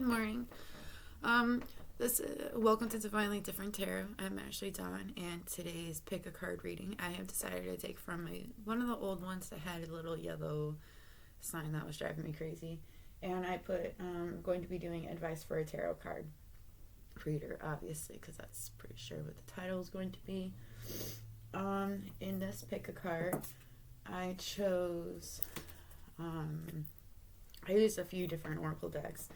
Good morning. Welcome to Divinely Different Tarot. I'm Ashley Dawn, and today's pick a card reading I have decided to take from one of the old ones that had a little yellow sign that was driving me crazy. And I put going to be doing advice for a tarot card reader, obviously, because that's pretty sure what the title is going to be. In this pick a card, I chose. I used a few different oracle decks.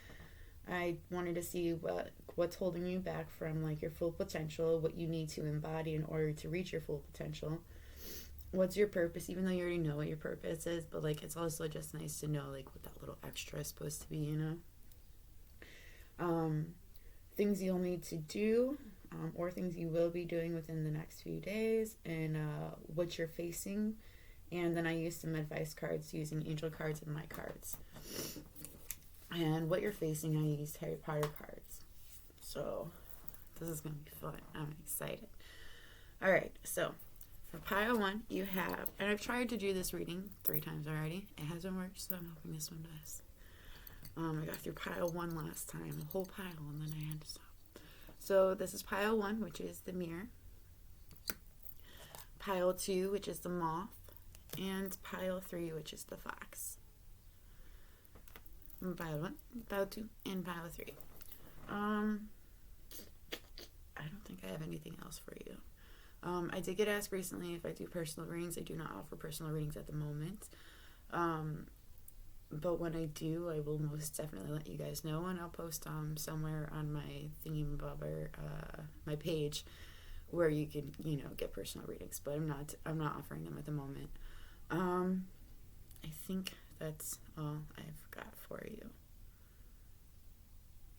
I wanted to see what's holding you back from like your full potential, what you need to embody in order to reach your full potential. What's your purpose, even though you already know what your purpose is, but like it's also just nice to know like what that little extra is supposed to be, you know? Things you'll need to do, or things you will be doing within the next few days, and what you're facing. And then I used some advice cards using angel cards and my cards. And what you're facing, I used Harry Potter cards. So this is going to be fun. I'm excited. All right, so for pile one, you have, and I've tried to do this reading 3 times already. It hasn't worked, so I'm hoping this one does. I got through pile 1 last time, a whole pile, and then I had to stop. So this is pile 1, which is the mirror. Pile 2, which is the moth. And pile 3, which is the fox. Pile 1, pile 2, and pile 3. I don't think I have anything else for you. I did get asked recently if I do personal readings. I do not offer personal readings at the moment. But when I do, I will most definitely let you guys know, and I'll post somewhere on my thingy-bobber, my page, where you can, get personal readings. But I'm not offering them at the moment. I think that's all I've got for you.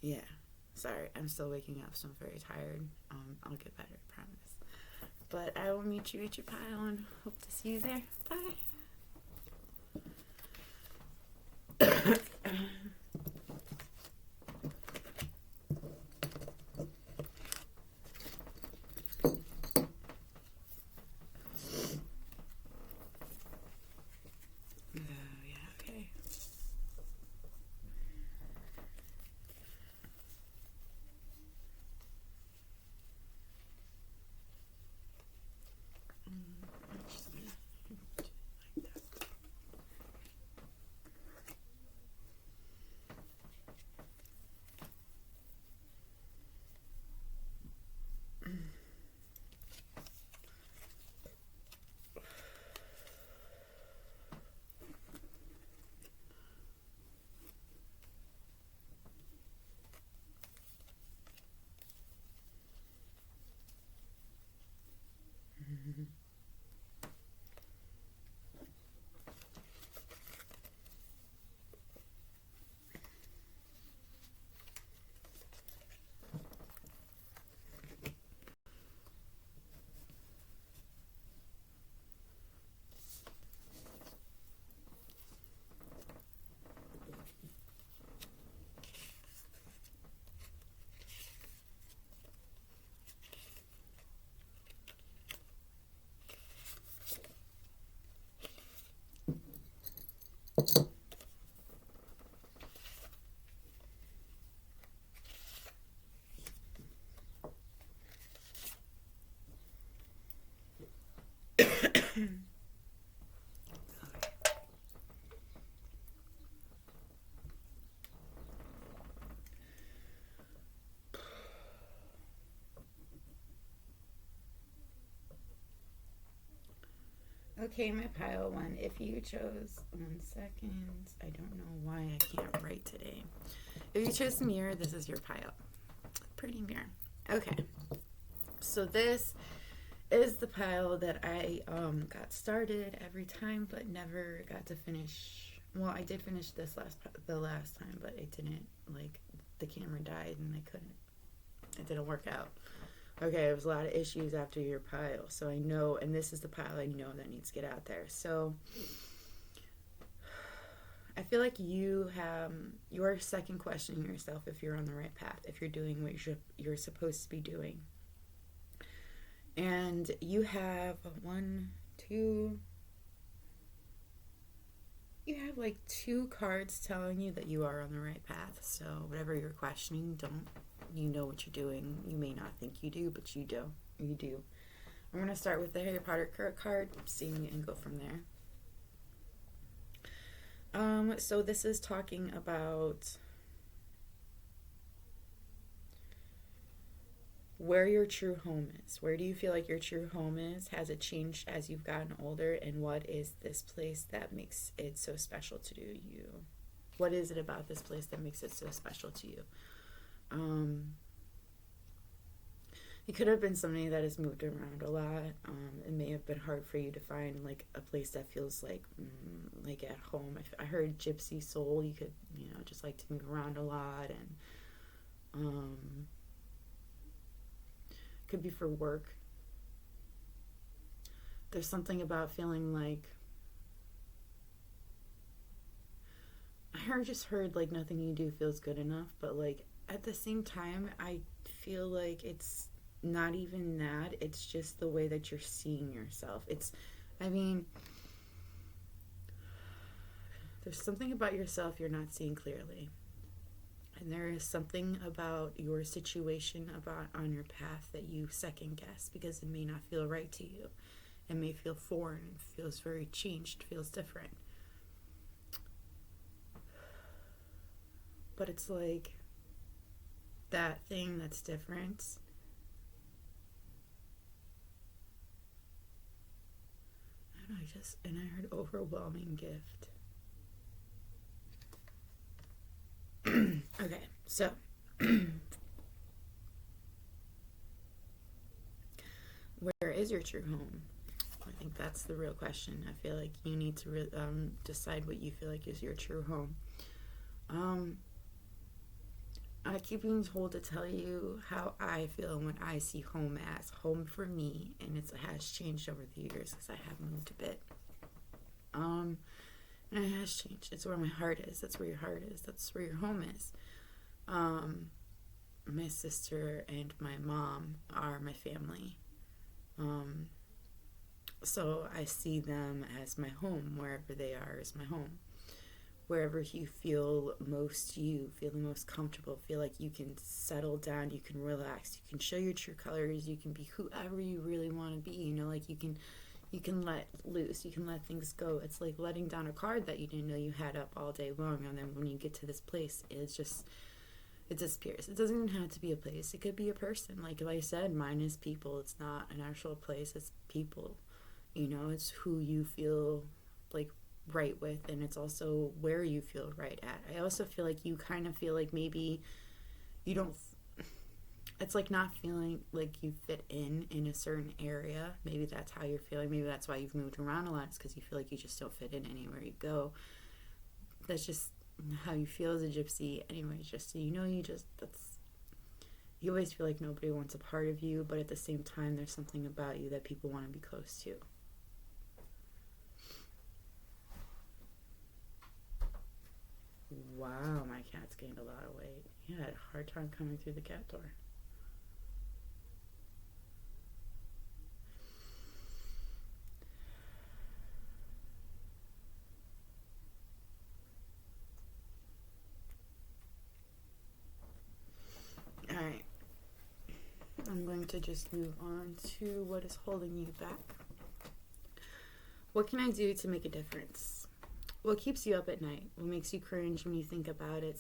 Yeah, sorry, I'm still waking up, so I'm very tired. I'll get better, I promise. But I will meet you at your pile and hope to see you there. Bye. Okay, my pile 1. If you chose, 1 second, I don't know why I can't write today. If you chose the mirror, this is your pile. Pretty mirror. Okay, so this is the pile that I got started every time, but never got to finish. Well, I did finish the last time, but it didn't, like, the camera died and it didn't work out. Okay, there was a lot of issues after your pile, so I know, and this is the pile I know that needs to get out there. So I feel like you're second questioning yourself if you're on the right path, if you're doing what you're supposed to be doing. And you have 1, 2, You have like 2 cards telling you that you are on the right path. So whatever you're questioning, don't, you know what you're doing. You may not think you do, but you do. You do. I'm going to start with the Harry Potter card, seeing and go from there. So this is talking about where your true home is. Where do you feel like your true home is? Has it changed as you've gotten older? And what is this place that makes it so special to you? What is it about this place that makes it so special to you? You could have been somebody that has moved around a lot. It may have been hard for you to find like a place that feels like at home. I heard gypsy soul. You could, just like to move around a lot, and could be for work. There's something about feeling like, I just heard like nothing you do feels good enough, but like at the same time, I feel like it's not even that. It's just the way that you're seeing yourself. There's something about yourself you're not seeing clearly. And there is something about your situation on your path that you second guess because it may not feel right to you. It may feel foreign. It feels very changed. Feels different. But it's like that thing that's different. I don't know, and I heard overwhelming gift. Okay, so where is your true home? I think that's the real question. I feel like you need to decide what you feel like is your true home. I keep being told to tell you how I feel when I see home as home for me, and it has changed over the years because I have moved a bit. And it has changed. It's where my heart is. That's where your heart is. That's where your home is. My sister and my mom are my family. So I see them as my home. Wherever they are is my home. Wherever you feel most you, feel the most comfortable, feel like you can settle down, you can relax, you can show your true colors, you can be whoever you really want to be, like you can let loose, you can let things go. It's like letting down a card that you didn't know you had up all day long, and then when you get to this place, it disappears. It doesn't even have to be a place. It could be a person. Like I said, mine is people. It's not an actual place. It's people. It's who you feel like right with, and it's also where you feel right at. I also feel like you kind of feel like maybe you don't, it's like not feeling like you fit in a certain area. Maybe that's how you're feeling. Maybe that's why you've moved around a lot. It's because you feel like you just don't fit in anywhere you go. That's just how you feel as a gypsy. Anyways, just so you know, you always feel like nobody wants a part of you, but at the same time, there's something about you that people want to be close to. Wow, my cat's gained a lot of weight. He had a hard time coming through the cat door. Alright. I'm going to just move on to what is holding you back. What can I do to make a difference? What keeps you up at night? What makes you cringe when you think about it?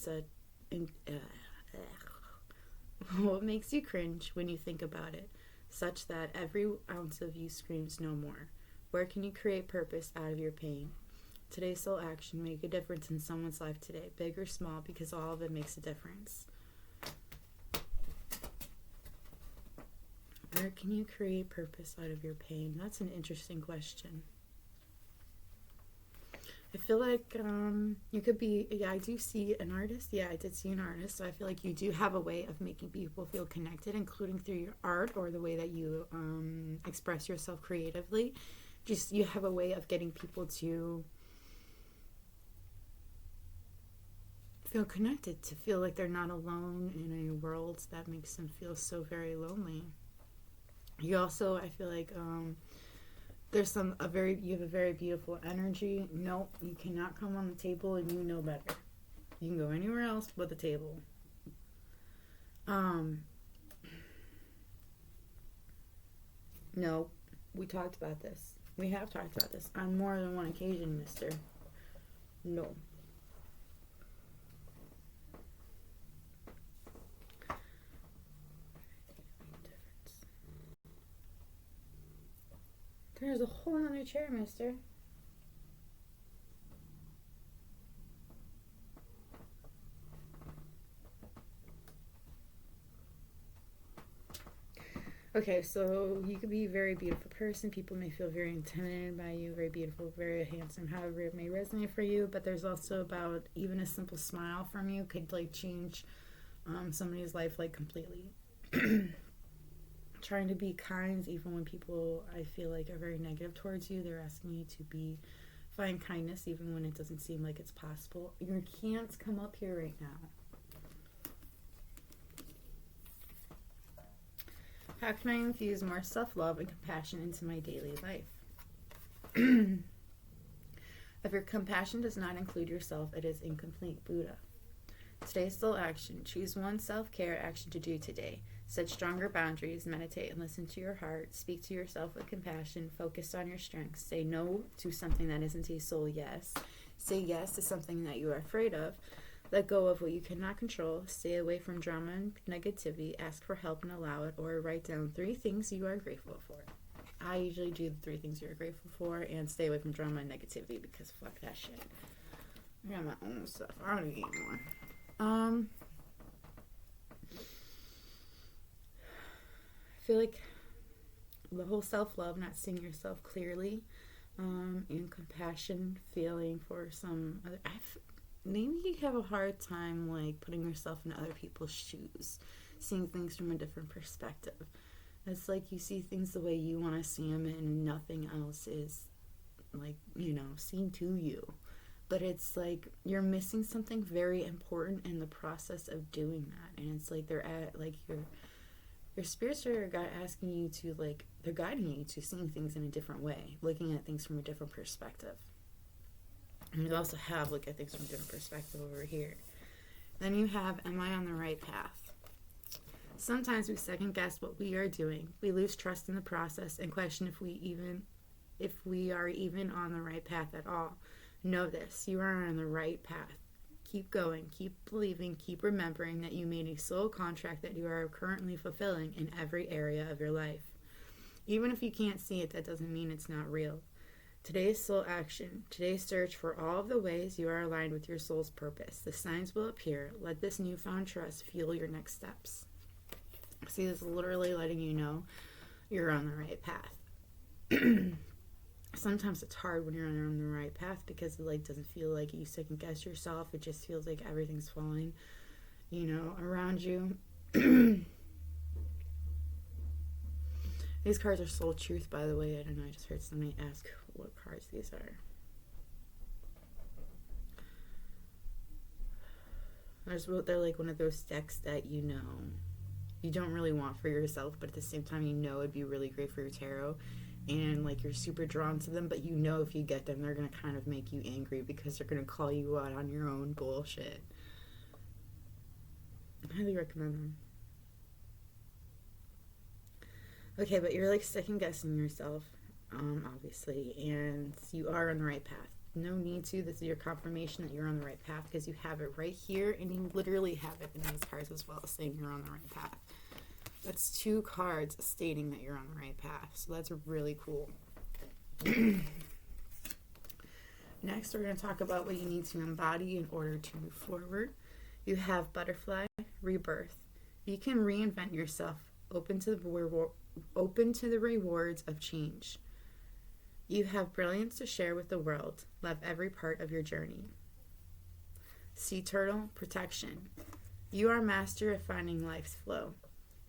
What makes you cringe when you think about it, such that every ounce of you screams no more? Where can you create purpose out of your pain? Today's sole action, make a difference in someone's life today, big or small, because all of it makes a difference. Where can you create purpose out of your pain? That's an interesting question. I feel like you could be, I do see an artist. I did see an artist. So I feel like you do have a way of making people feel connected, including through your art or the way that you express yourself creatively. Just you have a way of getting people to feel connected, to feel like they're not alone in a world that makes them feel so very lonely. You also, I feel like, You have a very beautiful energy. Nope, you cannot come on the table, and you know better. You can go anywhere else but the table. No, we talked about this. We have talked about this on more than one occasion, mister. No. There's a whole other chair, mister. Okay, so you could be a very beautiful person. People may feel very intimidated by you, very beautiful, very handsome, however it may resonate for you. But there's also about even a simple smile from you could like change somebody's life like completely. Trying to be kind even when people I feel like are very negative towards you. They're asking you to find kindness even when it doesn't seem like it's possible. You can't come up here right now. How can I infuse more self-love and compassion into my daily life? If your compassion does not include yourself, it is incomplete. Buddha. Today's still action. Choose one self-care action to do today. Set stronger boundaries. Meditate and listen to your heart. Speak to yourself with compassion. Focus on your strengths. Say no to something that isn't a soul yes. Say yes to something that you are afraid of. Let go of what you cannot control. Stay away from drama and negativity. Ask for help and allow it. Or write down 3 things you are grateful for. I usually do the 3 things you're grateful for and stay away from drama and negativity because fuck that shit. I got my own stuff. I don't need more. I feel like the whole self-love, not seeing yourself clearly, and compassion, feeling for some other... Maybe you have a hard time like putting yourself in other people's shoes, seeing things from a different perspective. It's like you see things the way you want to see them and nothing else is like, seen to you. But it's like you're missing something very important in the process of doing that. And it's like they're at like your spirits are asking you to like, they're guiding you to seeing things in a different way, looking at things from a different perspective. And you also have look at things from a different perspective over here. Then you have, am I on the right path? Sometimes we second guess what we are doing. We lose trust in the process and question if we are even on the right path at all. Know this, you are on the right path. Keep going, keep believing, keep remembering that you made a soul contract that you are currently fulfilling in every area of your life. Even if you can't see it, that doesn't mean it's not real. Today's soul action. Today's search for all of the ways you are aligned with your soul's purpose. The signs will appear. Let this newfound trust fuel your next steps. See, this is literally letting you know you're on the right path. Sometimes it's hard when you're on the right path because it like doesn't feel like you second guess yourself. It just feels like everything's falling, around you. These cards are soul truth, by the way. I don't know. I just heard somebody ask what cards these are. They're like one of those decks that you don't really want for yourself, but at the same time it'd be really great for your tarot, and like you're super drawn to them, but if you get them, they're gonna kind of make you angry because they're gonna call you out on your own bullshit. I highly recommend them. Okay, but you're like second guessing yourself, obviously, and you are on the right path. No need to. This is your confirmation that you're on the right path because you have it right here, and you literally have it in these cards as well, saying you're on the right path. That's 2 cards stating that you're on the right path, so that's really cool. Next, we're going to talk about what you need to embody in order to move forward. You have butterfly, rebirth. You can reinvent yourself, open to the rewards of change. You have brilliance to share with the world. Love every part of your journey. Sea turtle, protection. You are master of finding life's flow.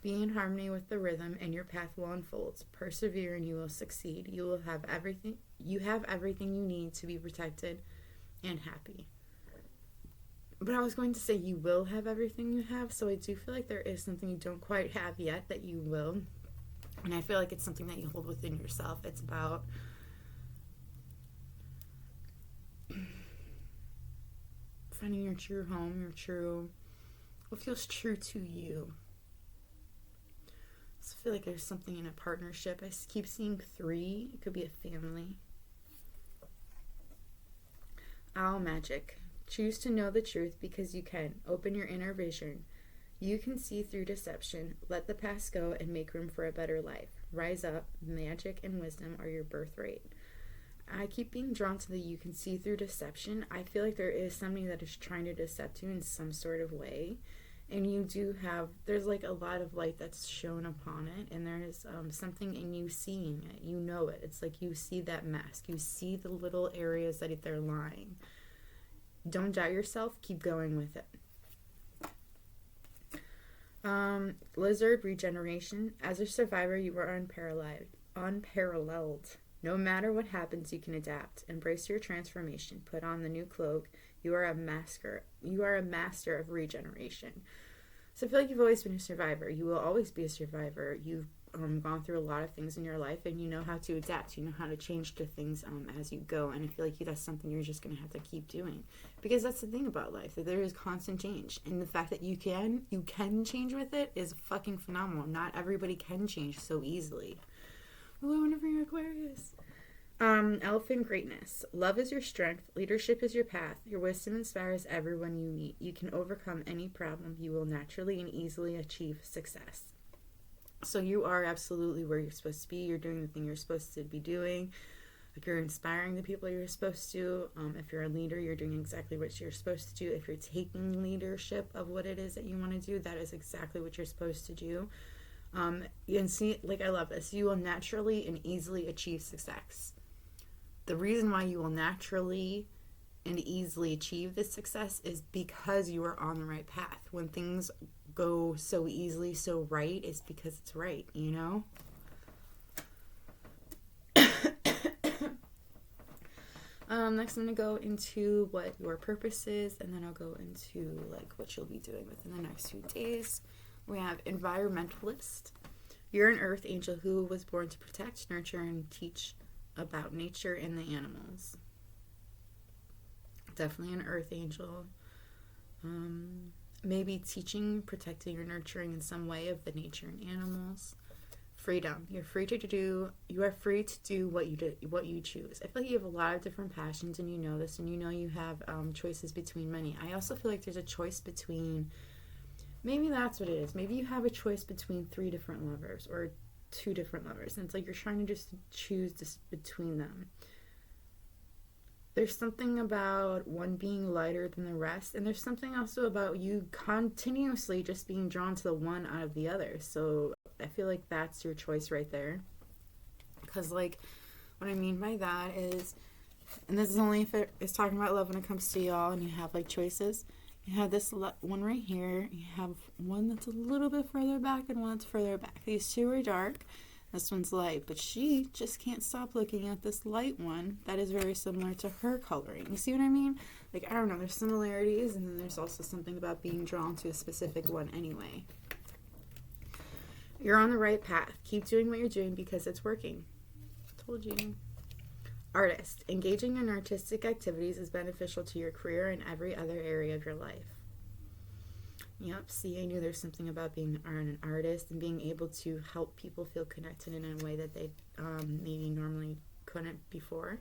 Be in harmony with the rhythm and your path will unfold. Persevere and you will succeed. You have everything you need to be protected and happy. But I was going to say you will have everything you have, so I do feel like there is something you don't quite have yet that you will. And I feel like it's something that you hold within yourself. It's about finding your true home, what feels true to you. I feel like there's something in a partnership. I keep seeing 3. It could be a family. Owl magic. Choose to know the truth because you can. Open your inner vision. You can see through deception. Let the past go and make room for a better life. Rise up. Magic and wisdom are your birthright. I keep being drawn to the you can see through deception. I feel like there is somebody that is trying to decept you in some sort of way. And you do have, there's like a lot of light that's shown upon it. And there's something in you seeing it. You know it. It's like you see that mask. You see the little areas that they're lying. Don't doubt yourself. Keep going with it. Lizard regeneration. As a survivor, you are unparalleled. No matter what happens, you can adapt. Embrace your transformation. Put on the new cloak. You are a master of regeneration. So I feel like you've always been a survivor. You will always be a survivor. You've gone through a lot of things in your life, and you know how to adapt. You know how to change to things as you go. And I feel like that's something you're just going to have to keep doing, because that's the thing about life, that there is constant change. And the fact that you can change with it is fucking phenomenal. Not everybody can change so easily. Ooh, I wonder for your Aquarius. Elephant greatness. Love is your strength. Leadership is your path. Your wisdom inspires everyone you meet. You can overcome any problem. You will naturally and easily achieve success. So you are absolutely where you're supposed to be. You're doing the thing you're supposed to be doing. Like, you're inspiring the people you're supposed to. If you're a leader, you're doing exactly what you're supposed to do. If you're taking leadership of what it is that you want to do, that is exactly what you're supposed to do. And see, like, I love this. You will naturally and easily achieve success. The reason why you will naturally and easily achieve this success is because you are on the right path. When things go so easily, so right, it's because it's right, you know? Next I'm going to go into what your purpose is, and then I'll go into like what you'll be doing within the next few days. We have environmentalist. You're an earth angel who was born to protect, nurture, and teach about nature and the animals. Definitely an earth angel. Maybe teaching, protecting, or nurturing in some way of the nature and animals. Freedom. You are free to do what you choose. I feel like you have a lot of different passions, and you know this, and you know you have choices between many. I also feel like there's a choice between, maybe that's what it is. Maybe you have a choice between 3 different lovers or 2 different lovers, and it's like you're trying to just choose between them. There's something about one being lighter than the rest, and there's something also about you continuously just being drawn to the one out of the other. So I feel like that's your choice right there. Because, like, what I mean by that is, and this is only if it is talking about love when it comes to y'all, and you have, like, choices. You have this one right here. You have one that's a little bit further back and one that's further back. These 2 are dark. This one's light. But she just can't stop looking at this light one that is very similar to her coloring. You see what I mean? Like, I don't know. There's similarities, and then there's also something about being drawn to a specific one anyway. You're on the right path. Keep doing what you're doing because it's working. Told you. Artist. Engaging in artistic activities is beneficial to your career and every other area of your life. Yep, see, I knew there's something about being an artist and being able to help people feel connected in a way that they maybe normally couldn't before.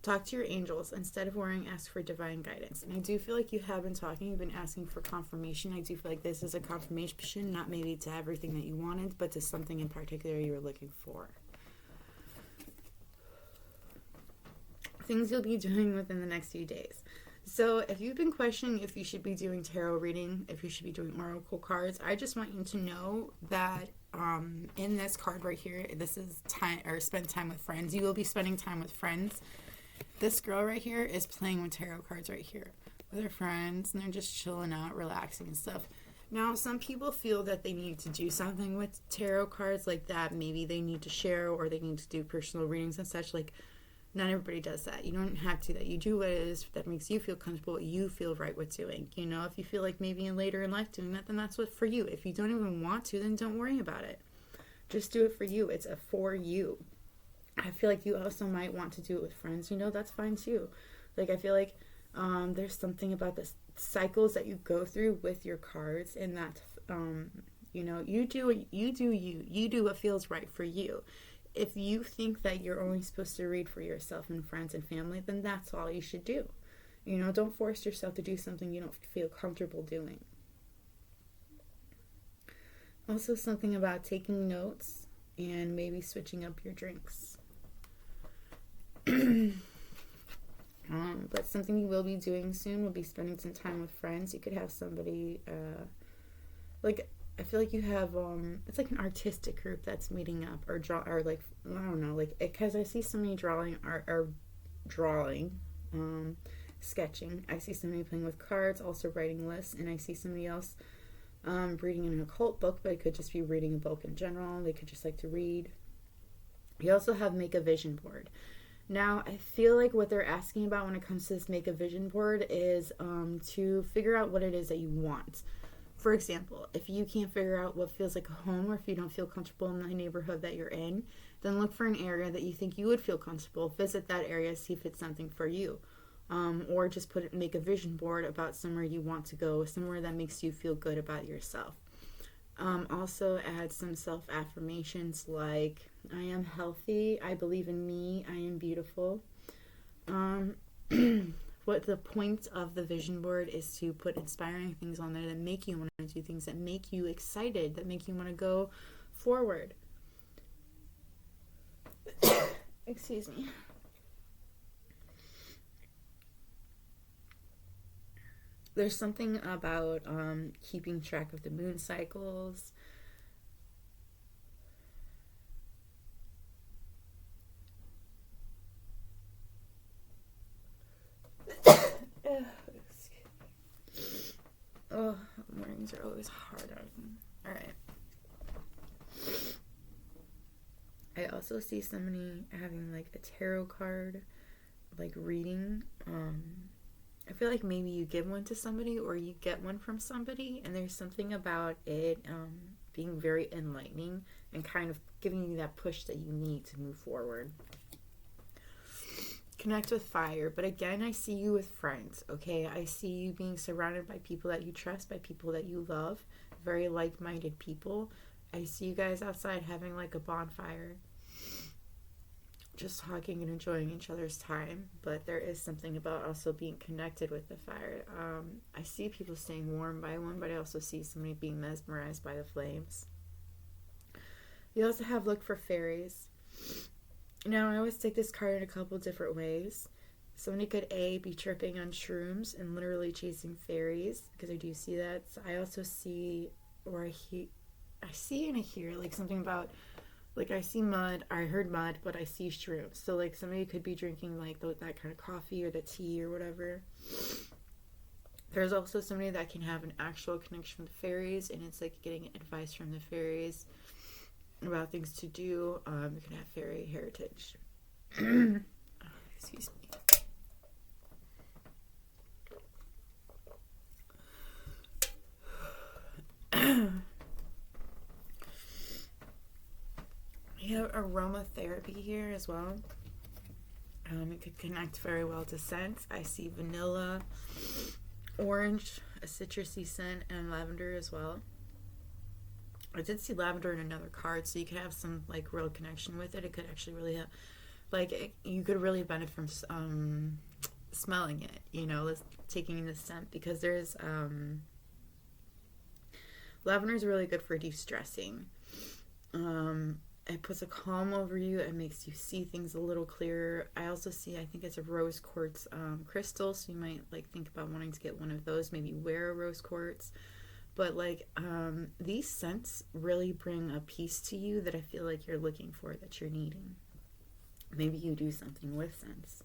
Talk to your angels. Instead of worrying, ask for divine guidance. And I do feel like you have been talking, you've been asking for confirmation. I do feel like this is a confirmation, not maybe to everything that you wanted, but to something in particular you were looking for. Things you'll be doing within the next few days. So if you've been questioning if you should be doing tarot reading, if you should be doing oracle cards, I just want you to know that in this card right here, this is time, or spend time with friends. You will be spending time with friends. This girl right here is playing with tarot cards right here with her friends, and they're just chilling out, relaxing and stuff. Now, some people feel that they need to do something with tarot cards like that. Maybe they need to share, or they need to do personal readings and such. Like, not everybody does that. You don't have to. That you do what it is that makes you feel comfortable, what you feel right with doing. You know, if you feel like maybe later in life doing that, then that's what for you. If you don't even want to, then don't worry about it. Just do it for you. It's a for you. I feel like you also might want to do it with friends. That's fine too. Like, I feel like there's something about the cycles that you go through with your cards, and that you do you do what feels right for you. If you think that you're only supposed to read for yourself and friends and family, then that's all you should do. Don't force yourself to do something you don't feel comfortable doing. Also, something about taking notes and maybe switching up your drinks. But something you will be doing soon will be spending some time with friends. You could have somebody, I feel like you have, it's like an artistic group that's meeting up, or I don't know, because I see somebody drawing, sketching. I see somebody playing with cards, also writing lists, and I see somebody else reading an occult book, but it could just be reading a book in general. They could just like to read. You also have make a vision board. Now, I feel like what they're asking about when it comes to this make a vision board is to figure out what it is that you want. For example, if you can't figure out what feels like a home, or if you don't feel comfortable in the neighborhood that you're in, then look for an area that you think you would feel comfortable. Visit that area, see if it's something for you. Or just make a vision board about somewhere you want to go, somewhere that makes you feel good about yourself. Also add some self-affirmations like, I am healthy, I believe in me, I am beautiful. What the point of the vision board is to put inspiring things on there that make you want to do things, that make you excited, that make you want to go forward. Excuse me. There's something about keeping track of the moon cycles. Oh, mornings are always hard on me. Alright. I also see somebody having like a tarot card, like reading. I feel like maybe you give one to somebody or you get one from somebody, and there's something about it being very enlightening and kind of giving you that push that you need to move forward. Connect with fire. But again, I see you with friends, okay? I see you being surrounded by people that you trust, by people that you love, very like-minded people. I see you guys outside having like a bonfire, just talking and enjoying each other's time. But there is something about also being connected with the fire. I see people staying warm by one, but I also see somebody being mesmerized by the flames. You also have look for fairies. Now, I always take this card in a couple different ways. Somebody could be tripping on shrooms and literally chasing fairies, because I do see that. So I also see, or I see and I hear like something about, like I see mud, I heard mud, but I see shrooms. So like somebody could be drinking like that kind of coffee or the tea or whatever. There's also somebody that can have an actual connection with fairies, and it's like getting advice from the fairies about things to do. You can have fairy heritage. Excuse me. We have aromatherapy here as well. It could connect very well to scents. I see vanilla, orange, a citrusy scent, and lavender as well. I did see lavender in another card, so you could have some like real connection with it. It could actually really have, you could really benefit from smelling it, taking in the scent, because there's lavender is really good for de-stressing. It puts a calm over you. It makes you see things a little clearer. I also see, I think it's a rose quartz crystal, so you might think about wanting to get one of those, maybe wear a rose quartz. But these scents really bring a peace to you that I feel like you're looking for, that you're needing. Maybe you do something with scents.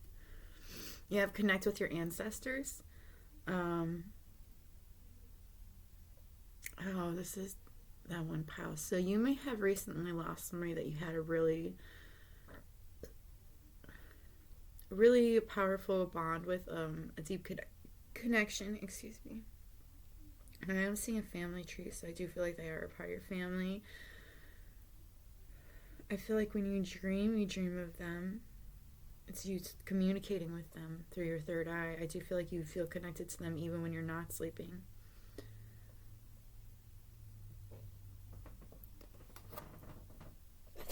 You have connect with your ancestors. This is that one pile. So you may have recently lost somebody that you had a really, really powerful bond with, a deep connection. Excuse me. And I am seeing a family tree, so I do feel like they are a part of your family. I feel like when you dream of them. It's you communicating with them through your third eye. I do feel like you feel connected to them even when you're not sleeping.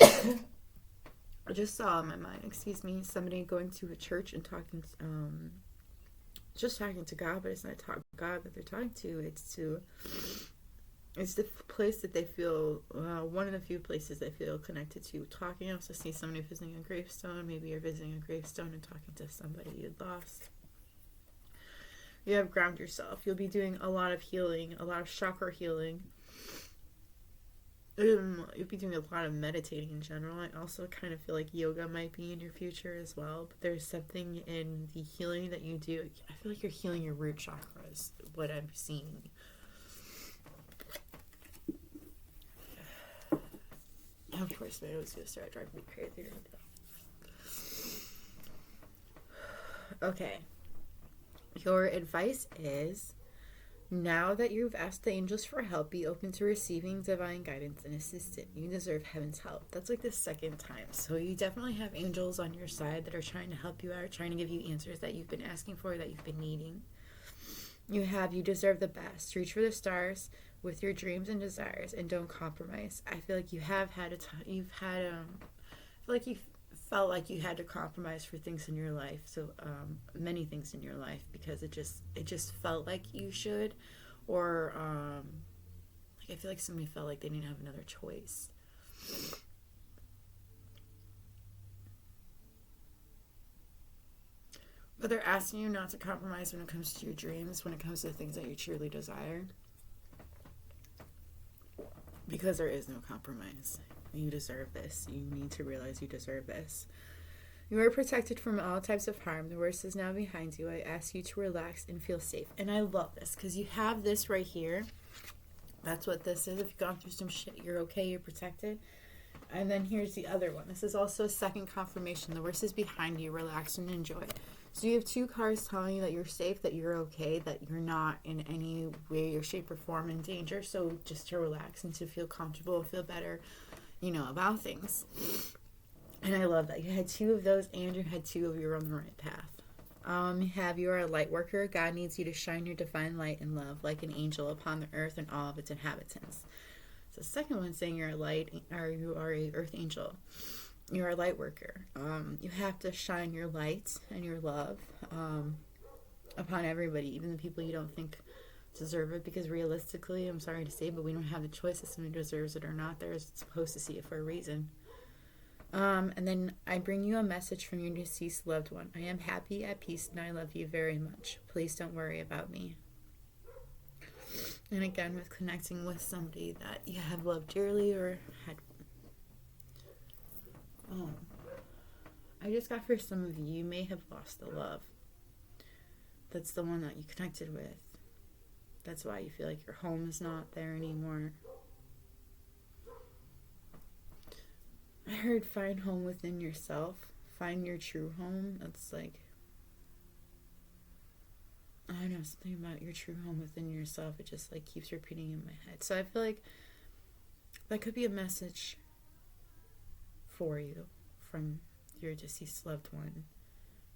I just saw in my mind, somebody going to a church and talking, just talking to God, but it's not God that they're talking to. It's the place that they feel, one of the few places they feel connected to. Talking, I also see somebody visiting a gravestone. Maybe you're visiting a gravestone and talking to somebody you'd lost. You have ground yourself. You'll be doing a lot of healing, a lot of chakra healing. You'll be doing a lot of meditating in general. I also kind of feel like yoga might be in your future as well. But there's something in the healing that you do. I feel like you're healing your root chakras, what I'm seeing. Of course, my nose is going to start driving me crazy right now. Okay. Your advice is, now that you've asked the angels for help, be open to receiving divine guidance and assistance. You deserve heaven's help. That's like the second time. So you definitely have angels on your side that are trying to help you out, trying to give you answers that you've been asking for, that you've been needing. You deserve the best. Reach for the stars with your dreams and desires, and don't compromise. I feel like you have had I feel like you felt like you had to compromise for things in your life. So many things in your life, because it just felt like you should, or like I feel like somebody felt like they didn't have another choice. But they're asking you not to compromise when it comes to your dreams, when it comes to the things that you truly desire. Because there is no compromise. You deserve this. You need to realize you deserve this. You are protected from all types of harm. The worst is now behind you. I ask you to relax and feel safe. And I love this because you have this right here. That's what this is. If you've gone through some shit, you're okay. You're protected. And then here's the other one. This is also a second confirmation. The worst is behind you. Relax and enjoy. So you have two cards telling you that you're safe, that you're okay, that you're not in any way or shape or form in danger. So just to relax and to feel comfortable and feel better, about things. And I love that. You had two of those and you had two of you're on the right path. You are a light worker. God needs you to shine your divine light and love like an angel upon the earth and all of its inhabitants. So the second one saying you're a light, or you are a earth angel. You're a light worker. You have to shine your light and your love upon everybody, even the people you don't think deserve it, because realistically, I'm sorry to say, but we don't have the choice if somebody deserves it or not. They're supposed to see it for a reason. And then I bring you a message from your deceased loved one. I am happy, at peace, and I love you very much. Please don't worry about me. And again, with connecting with somebody that you have loved dearly or had... I just got for some of you, you may have lost the love. That's the one that you connected with. That's why you feel like your home is not there anymore. I heard find home within yourself. Find your true home. That's like, I don't know, something about your true home within yourself. It just like keeps repeating in my head. So I feel like that could be a message for you from your deceased loved one,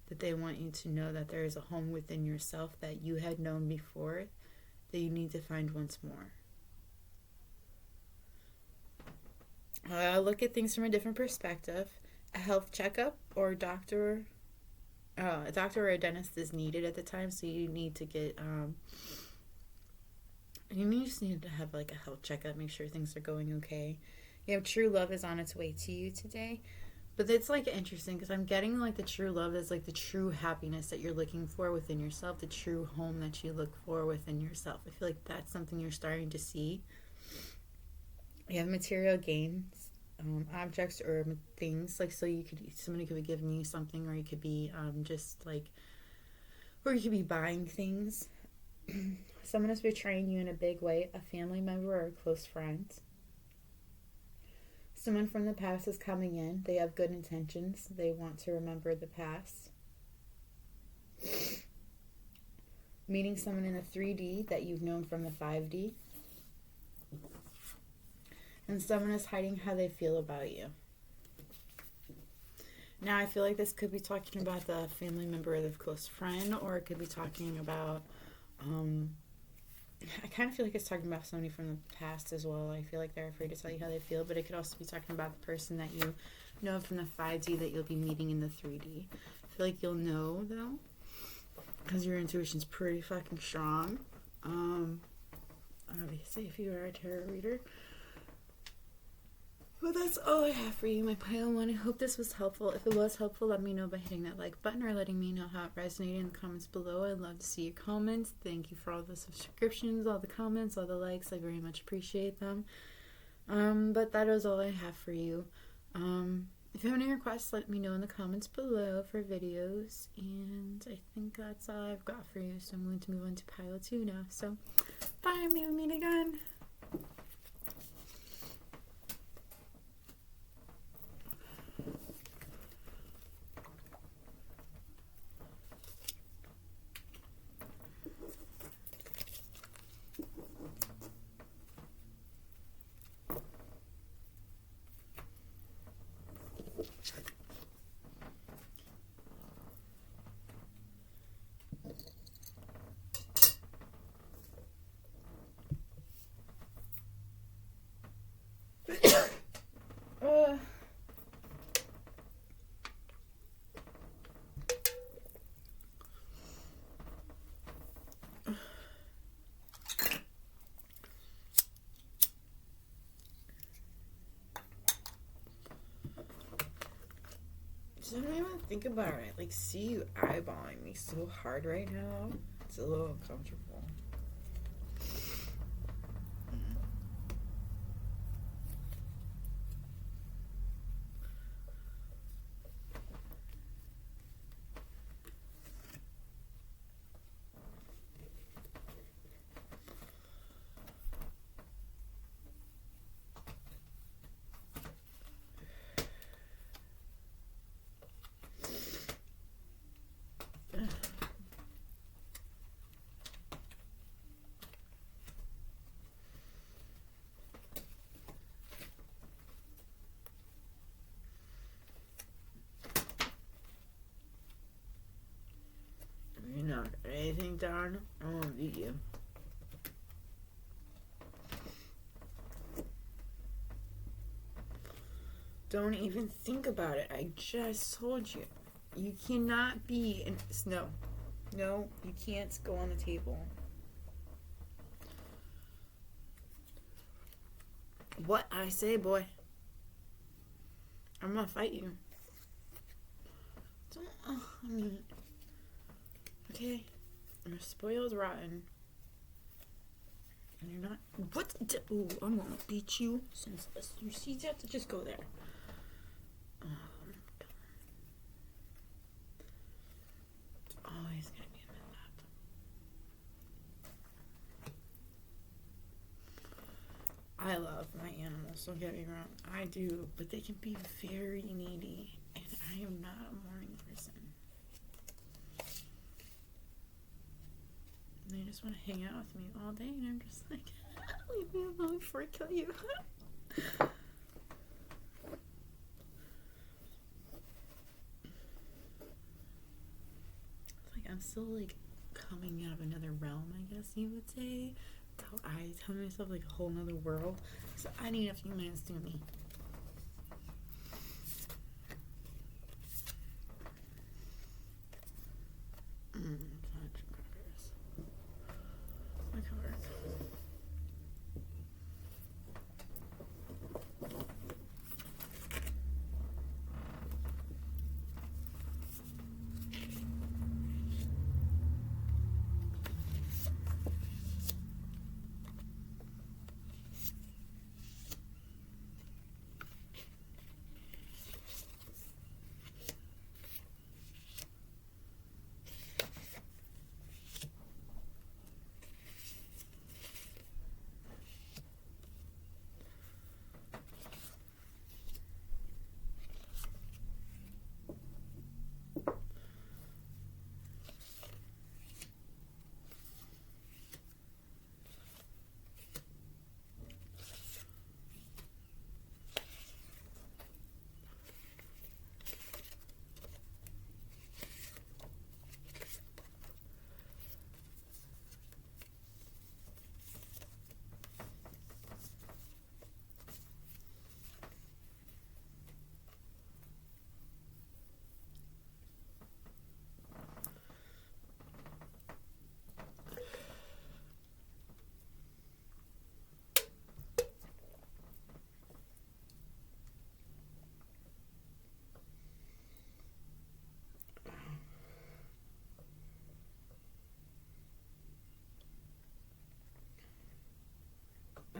that they want you to know that there is a home within yourself that you had known before that you need to find once more. Look at things from a different perspective. A health checkup or a doctor or a dentist is needed at the time, so you need to get you just need to have like a health checkup, make sure things are going okay. You have true love is on its way to you today. But it's like interesting because I'm getting like the true love is like the true happiness that you're looking for within yourself, the true home that you look for within yourself. I feel like that's something you're starting to see. You have material gains, objects or things, like, so somebody could be giving you something, or you could be or you could be buying things. Someone is betraying you in a big way, a family member or a close friend. Someone from the past is coming in. They have good intentions. They want to remember the past. Meeting someone in a 3D that you've known from the 5D. And someone is hiding how they feel about you. Now, I feel like this could be talking about the family member or the close friend, or it could be talking about, I kind of feel like it's talking about somebody from the past as well. I feel like they're afraid to tell you how they feel, but it could also be talking about the person that you know from the 5D that you'll be meeting in the 3D. I feel like you'll know, though, because your intuition's pretty fucking strong. Obviously, if you are a tarot reader. Well, that's all I have for you, my pile one. I hope this was helpful. If it was helpful, let me know by hitting that like button or letting me know how it resonated in the comments below. I'd love to see your comments. Thank you for all the subscriptions, all the comments, all the likes. I very much appreciate them. But that is all I have for you. If you have any requests, let me know in the comments below for videos. And I think that's all I've got for you. So I'm going to move on to pile 2 now. So, bye. We'll meet again. So don't even think about it. Like, see you eyeballing me so hard right now. It's a little uncomfortable. If you knock anything down, I won't beat you. Don't even think about it. I just told you. You cannot be in snow. No, you can't go on the table. What I say, boy. I'm gonna fight you. Don't, I mean, okay. You're spoiled rotten. And you're not. What? Ooh, I'm gonna beat you. Senseless. You see that? Just go there. Oh, it's always gonna be in my lap. I love my animals, don't get me wrong. I do, but they can be very needy, and I am not a morning person. They just want to hang out with me all day, and I'm just like, leave me alone before I kill you. I'm still like coming out of another realm, I guess you would say. I tell myself like a whole nother world. So I need a few minutes to me.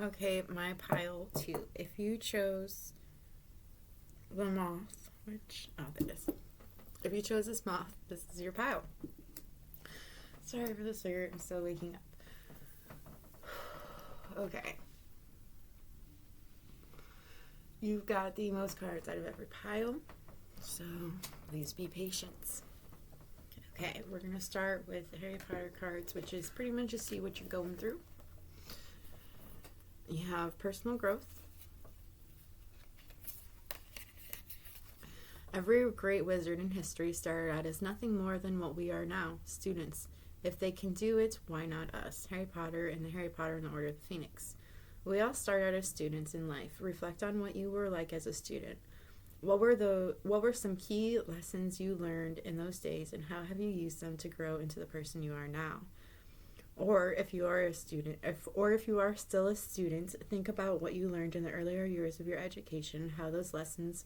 Okay, my pile 2. If you chose the moth, which, oh, there it is. If you chose this moth, this is your pile. Sorry for the slur, I'm still waking up. Okay. You've got the most cards out of every pile, so please be patient. Okay, we're going to start with the Harry Potter cards, which is pretty much just see what you're going through. You have personal growth. Every great wizard in history started out as nothing more than what we are now, students. If they can do it, why not us? Harry Potter and the Harry Potter and the Order of the Phoenix. We all start out as students in life. Reflect on what you were like as a student. What were some key lessons you learned in those days, and how have you used them to grow into the person you are now? Or if you are a student, if you are still a student, think about what you learned in the earlier years of your education and how those lessons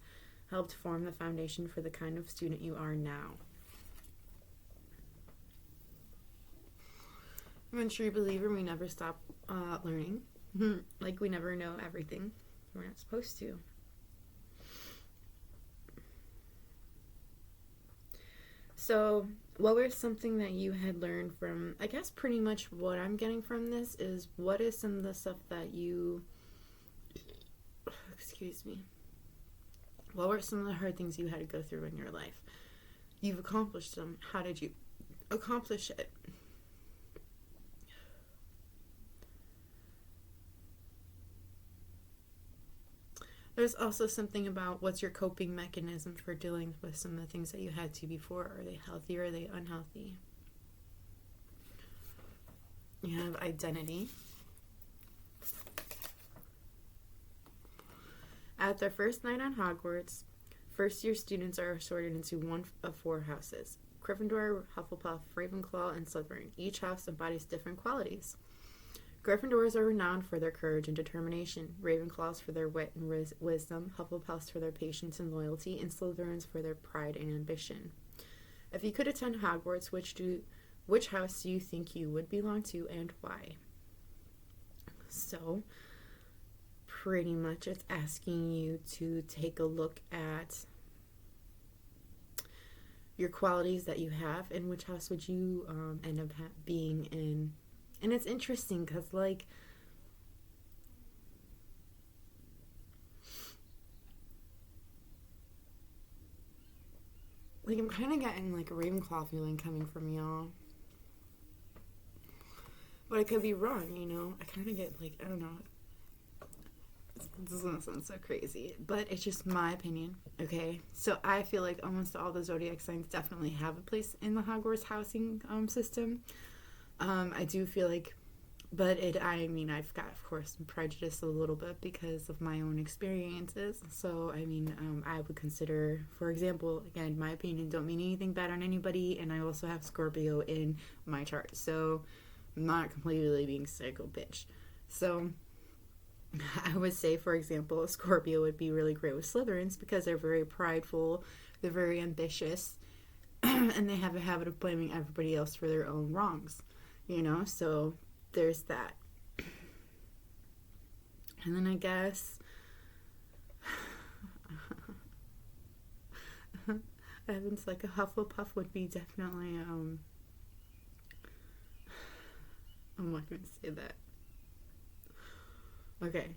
helped form the foundation for the kind of student you are now. I'm a true believer we never stop learning. Like we never know everything. We're not supposed to. So, what was something that you had learned from, I guess pretty much what I'm getting from this is, what is some of the stuff that you, excuse me, what were some of the hard things you had to go through in your life? You've accomplished them. How did you accomplish it? There's also something about what's your coping mechanism for dealing with some of the things that you had to before. Are they healthy or are they unhealthy? You have identity. At their first night on Hogwarts, first-year students are sorted into one of 4 houses. Gryffindor, Hufflepuff, Ravenclaw, and Slytherin. Each house embodies different qualities. Gryffindors are renowned for their courage and determination, Ravenclaws for their wit and wisdom, Hufflepuffs for their patience and loyalty, and Slytherins for their pride and ambition. If you could attend Hogwarts, which house do you think you would belong to and why? So, pretty much it's asking you to take a look at your qualities that you have and which house would you end up being in. And it's interesting because, like, I'm kind of getting, like, a Ravenclaw feeling coming from y'all. But I could be wrong, you know? I kind of get, like, I don't know. This is going to sound so crazy, but it's just my opinion, okay? So I feel like almost all the zodiac signs definitely have a place in the Hogwarts housing system. I do feel like, but I've got, of course, some prejudice a little bit because of my own experiences. So, I would consider, for example, again, my opinion don't mean anything bad on anybody, and I also have Scorpio in my chart. So, I'm not completely being psycho bitch. So, I would say, for example, Scorpio would be really great with Slytherins because they're very prideful, they're very ambitious, and they have a habit of blaming everybody else for their own wrongs. You know, so there's that. And then I guess Evan's like a Hufflepuff would be definitely I'm not going to say that. Okay.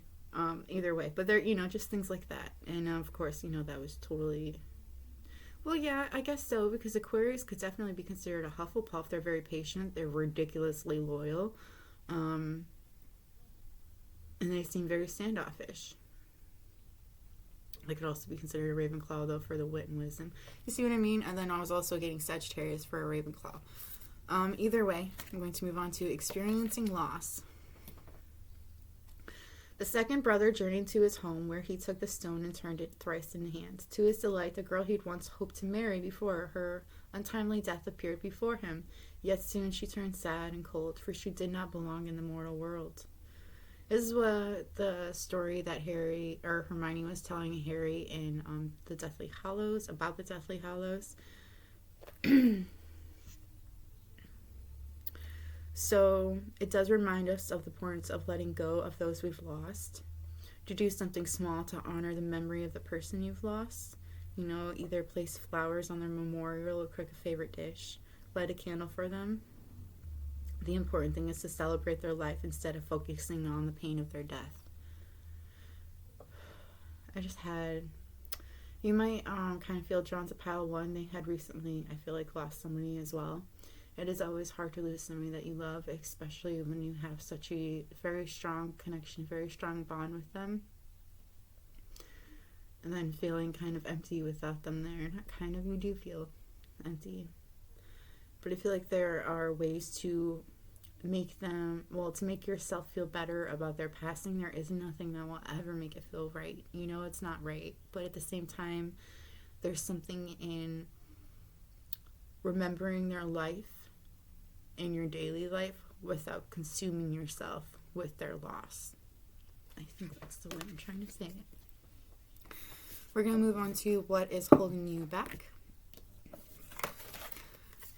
Either way, but there, just things like that. And of course, that was totally. Well, yeah, I guess so, because Aquarius could definitely be considered a Hufflepuff. They're very patient. They're ridiculously loyal. And they seem very standoffish. They could also be considered a Ravenclaw, though, for the wit and wisdom. You see what I mean? And then I was also getting Sagittarius for a Ravenclaw. Either way, I'm going to move on to experiencing loss. The second brother journeyed to his home, where he took the stone and turned it thrice in the hand. To his delight, the girl he'd once hoped to marry before her untimely death appeared before him. Yet soon she turned sad and cold, for she did not belong in the mortal world. This is what the story that Hermione was telling Harry in the Deathly Hallows, about the Deathly Hallows. So it does remind us of the importance of letting go of those we've lost, to do something small to honor the memory of the person you've lost. You know, either place flowers on their memorial or cook a favorite dish, light a candle for them. The important thing is to celebrate their life instead of focusing on the pain of their death. I just had, you might kind of feel drawn to pile one. They had recently, I feel like, lost somebody as well. It is always hard to lose somebody that you love, especially when you have such a very strong connection, very strong bond with them. And then feeling kind of empty without them there. Not kind of, you do feel empty. But I feel like there are ways to make them, well, to make yourself feel better about their passing. There is nothing that will ever make it feel right. You know it's not right. But at the same time, there's something in remembering their life in your daily life without consuming yourself with their loss. I think that's the way I'm trying to say it. We're going to move on to what is holding you back.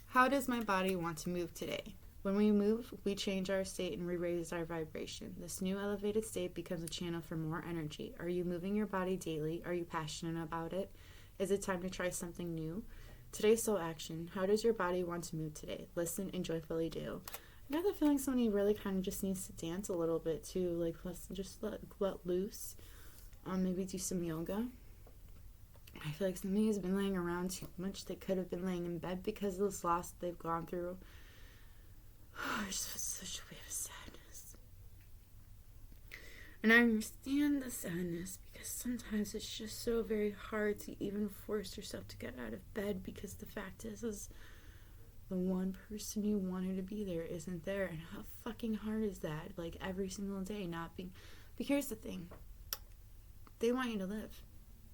How does my body want to move today? When we move, we change our state and we raise our vibration. This new elevated state becomes a channel for more energy. Are you moving your body daily? Are you passionate about it? Is it time to try something new? Today's soul action. How does your body want to move today? Listen and joyfully do. I got the feeling somebody really kind of just needs to dance a little bit too. Like, let's just let loose. Maybe do some yoga. I feel like somebody has been laying around too much. They could have been laying in bed because of this loss they've gone through. It's just such a wave of sadness. And I understand the sadness because sometimes it's just so very hard to even force yourself to get out of bed, because the fact is the one person you wanted to be there isn't there. And how fucking hard is that? Like, every single day not being... But here's the thing. They want you to live.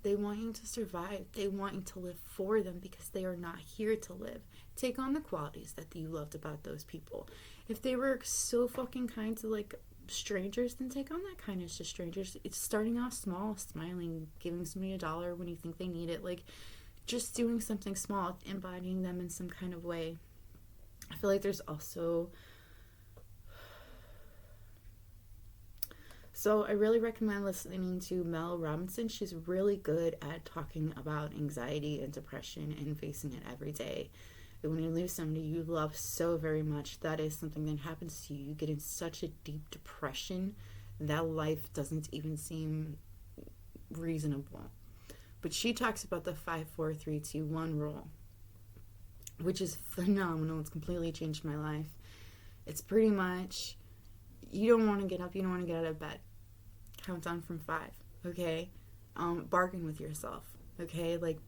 They want you to survive. They want you to live for them because they are not here to live. Take on the qualities that you loved about those people. If they were so fucking kind to, like, strangers, then take on that kindness to strangers. It's starting off small, smiling, giving somebody $1 when you think they need it. Like, just doing something small, embodying them in some kind of way. I feel like there's also... So I really recommend listening to Mel Robinson. She's really good at talking about anxiety and depression and facing it every day. And when you lose somebody you love so very much, that is something that happens to you. You get in such a deep depression that life doesn't even seem reasonable. But she talks about the 5-4-3-2-1 rule, which is phenomenal. It's completely changed my life. It's pretty much, you don't want to get up, you don't want to get out of bed. Count down from 5, okay? Bargain with yourself, okay? Like,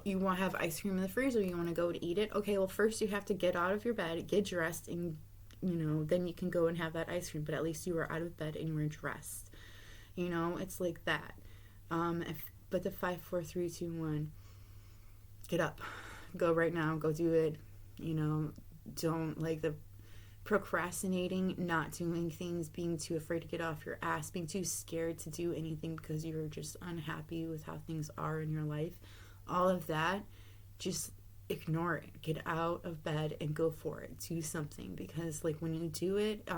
you want to have ice cream in the freezer, you want to go to eat it. Okay, well, first you have to get out of your bed, get dressed, and, you know, then you can go and have that ice cream. But at least you were out of bed and you were dressed. You know, it's like that. But the 5-4-3-2-1, get up. Go right now. Go do it. You know, don't, like, the procrastinating, not doing things, being too afraid to get off your ass, being too scared to do anything because you're just unhappy with how things are in your life. All of that, just ignore it. Get out of bed and go for it. Do something, because, like, when you do it,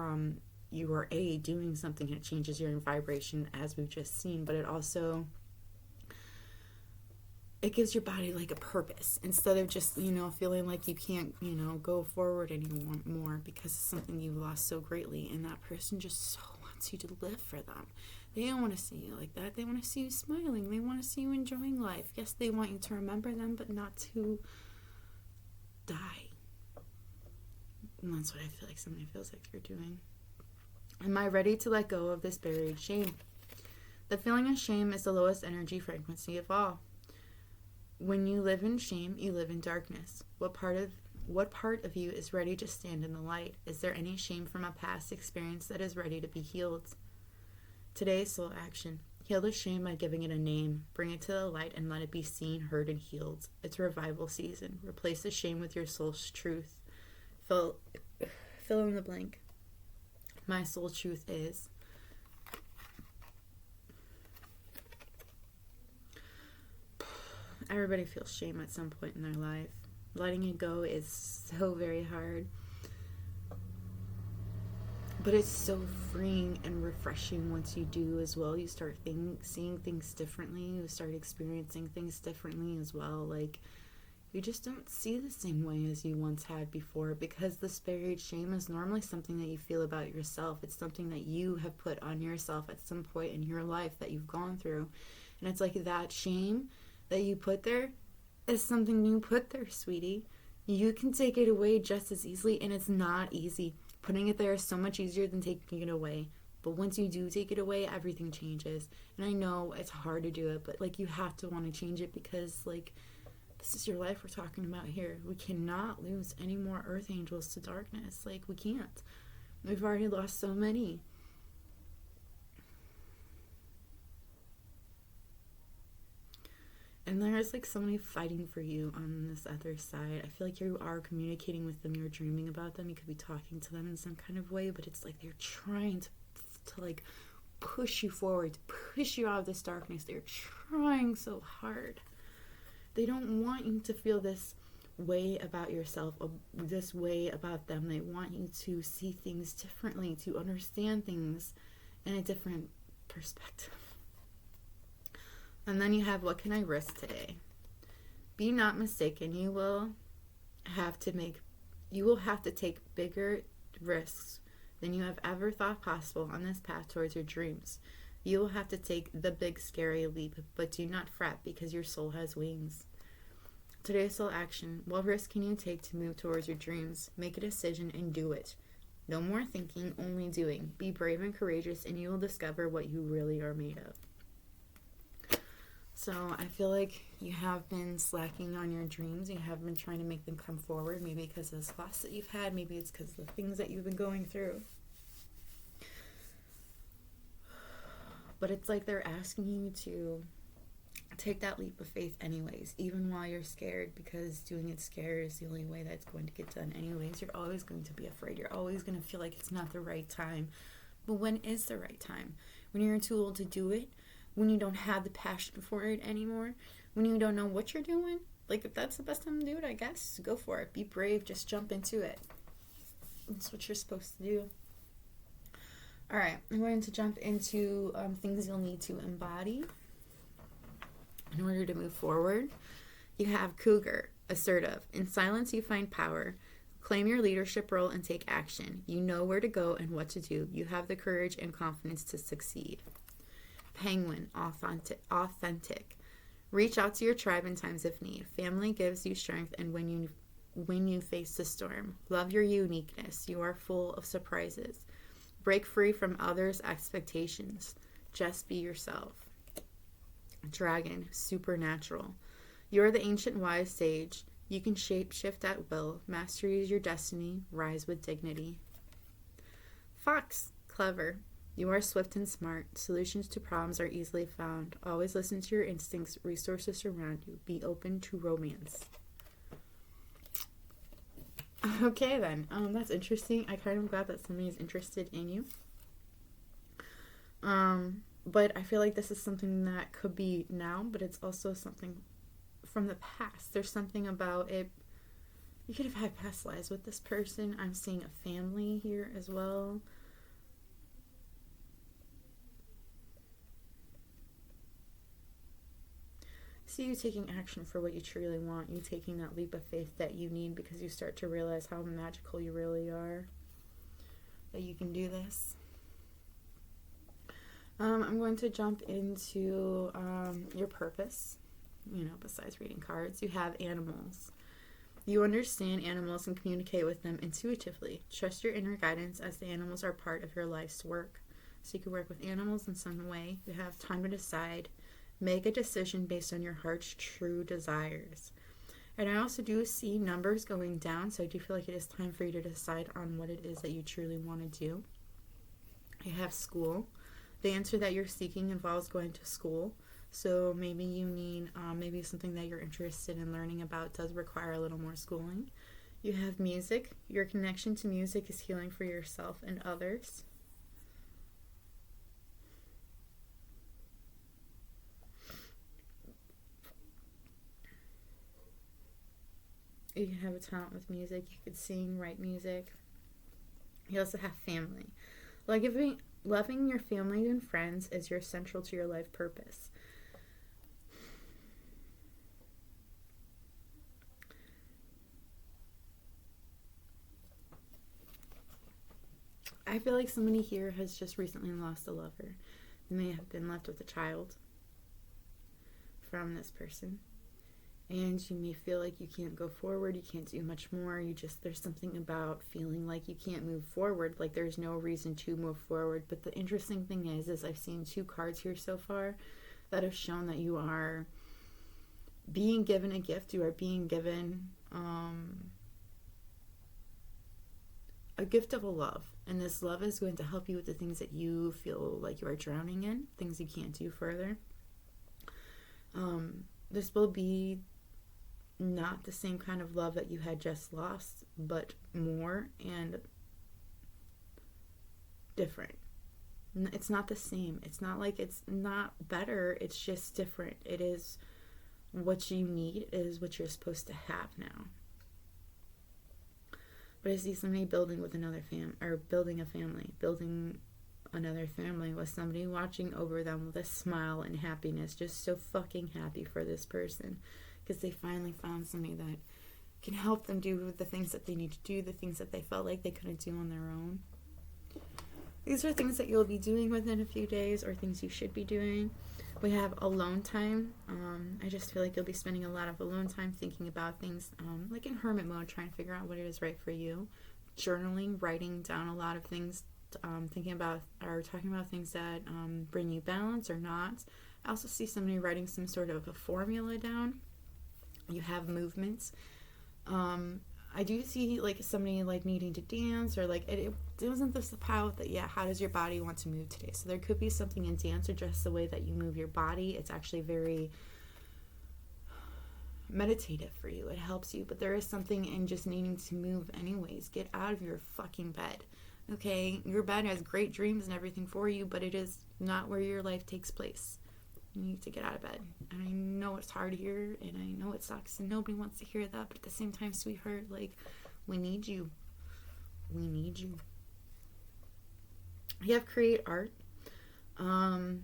you are doing something, and it changes your vibration, as we've just seen, but it also, it gives your body, like, a purpose, instead of just, you know, feeling like you can't, you know, go forward anymore because it's something you lost so greatly, and that person just so wants you to live for them. They don't want to see you like that. They want to see you smiling. They want to see you enjoying life. Yes, they want you to remember them, but not to die. And that's what I feel like somebody feels like you're doing. Am I ready to let go of this buried shame? The feeling of shame is the lowest energy frequency of all. When you live in shame, you live in darkness. What part of you is ready to stand in the light? Is there any shame from a past experience that is ready to be healed? Today's soul action. Heal the shame by giving it a name. Bring it to the light and let it be seen, heard, and healed. It's revival season. Replace the shame with your soul's truth. Fill in the blank. My soul truth is... Everybody feels shame at some point in their life. Letting it go is so very hard. But it's so freeing and refreshing once you do as well. You start seeing things differently. You start experiencing things differently as well. Like, you just don't see the same way as you once had before, because this buried shame is normally something that you feel about yourself. It's something that you have put on yourself at some point in your life that you've gone through. And it's like that shame that you put there is something you put there, sweetie. You can take it away just as easily, and it's not easy. Putting it there is so much easier than taking it away. But once you do take it away, everything changes. And I know it's hard to do it, but like, you have to want to change it, because like, this is your life we're talking about here. We cannot lose any more earth angels to darkness. Like, we can't. We've already lost so many. And there's like somebody fighting for you on this other side. I feel like you are communicating with them. You're dreaming about them. You could be talking to them in some kind of way, but it's like they're trying to like push you forward, to push you out of this darkness. They're trying so hard. They don't want you to feel this way about yourself, this way about them. They want you to see things differently, to understand things in a different perspective. And then you have, what can I risk today? Be not mistaken. You will have to take bigger risks than you have ever thought possible on this path towards your dreams. You will have to take the big scary leap, but do not fret, because your soul has wings. Today's soul action. What risk can you take to move towards your dreams? Make a decision and do it. No more thinking, only doing. Be brave and courageous, and you will discover what you really are made of. So I feel like you have been slacking on your dreams. You have been trying to make them come forward, maybe because of this loss that you've had. Maybe it's because of the things that you've been going through. But it's like they're asking you to take that leap of faith anyways, even while you're scared, because doing it scared is the only way that's going to get done anyways. You're always going to be afraid. You're always going to feel like it's not the right time. But when is the right time? When you're too old to do it? When you don't have the passion for it anymore? When you don't know what you're doing? Like, if that's the best time to do it, I guess, go for it. Be brave. Just jump into it. That's what you're supposed to do. All right, I'm going to jump into things you'll need to embody in order to move forward. You have Cougar, assertive. In silence, you find power. Claim your leadership role and take action. You know where to go and what to do. You have the courage and confidence to succeed. Penguin, authentic. Reach out to your tribe in times of need. Family gives you strength, and when you face the storm. Love your uniqueness. You are full of surprises. Break free from others' expectations. Just be yourself. Dragon, supernatural. You are the ancient wise sage. You can shape-shift at will. Mastery is your destiny. Rise with dignity. Fox, clever. You are swift and smart. Solutions to problems are easily found. Always listen to your instincts. Resources surround you. Be open to romance. Okay then, that's interesting. I kind of glad that somebody is interested in you. But I feel like this is something that could be now, but it's also something from the past. There's something about it. You could have had past lives with this person. I'm seeing a family here as well. See you taking action for what you truly want. You taking that leap of faith that you need, because you start to realize how magical you really are. That you can do this. I'm going to jump into your purpose. Besides reading cards, you have animals. You understand animals and communicate with them intuitively. Trust your inner guidance, as the animals are part of your life's work. So you can work with animals in some way. You have time to decide. Make a decision based on your heart's true desires. And I also do see numbers going down, so I do feel like it is time for you to decide on what it is that you truly want to do. You have school. The answer that you're seeking involves going to school. So maybe you need, maybe something that you're interested in learning about does require a little more schooling. You have music. Your connection to music is healing for yourself and others. You can have a talent with music. You could sing, write music. You also have family. Like, loving your family and friends is central to your life purpose. I feel like somebody here has just recently lost a lover. They may have been left with a child from this person. And you may feel like you can't go forward, you can't do much more. There's something about feeling like you can't move forward, like there's no reason to move forward. But the interesting thing is I've seen 2 cards here so far that have shown that you are being given a gift. You are being given a gift of a love. And this love is going to help you with the things that you feel like you are drowning in, things you can't do further. This will be not the same kind of love that you had just lost, but more and different. It's not the same. It's not like it's not better. It's just different. It is what you need. It is what you're supposed to have now. But I see somebody building with another building a family, building another family with somebody watching over them with a smile and happiness, just so fucking happy for this person because they finally found somebody that can help them do the things that they need to do, the things that they felt like they couldn't do on their own. These are things that you'll be doing within a few days, or things you should be doing. We have alone time. I just feel like you'll be spending a lot of alone time thinking about things, like in hermit mode, trying to figure out what it is right for you. Journaling, writing down a lot of things, thinking about or talking about things that bring you balance or not. I also see somebody writing some sort of a formula down. You have movements. I do see like somebody like needing to dance, or like it wasn't this about that. Yeah, how does your body want to move today? So there could be something in dance or just the way that you move your body. It's actually very meditative for you. It helps you, but there is something in just needing to move anyways. Get out of your fucking bed. Okay, your bed has great dreams and everything for you, but it is not where your life takes place. You need to get out of bed. And I know it's hard here, and I know it sucks, and nobody wants to hear that, but at the same time, sweetheart, like, we need you. We need you. You have create art. I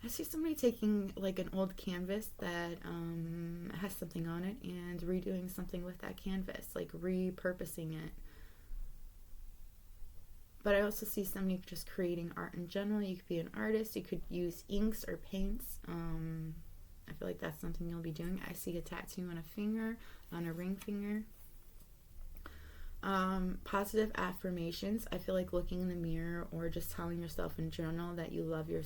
see somebody taking, like, an old canvas that has something on it and redoing something with that canvas, like repurposing it. But I also see somebody just creating art in general. You could be an artist. You could use inks or paints. I feel like that's something you'll be doing. I see a tattoo on a finger, on a ring finger. Positive affirmations. I feel like looking in the mirror or just telling yourself in general that you love you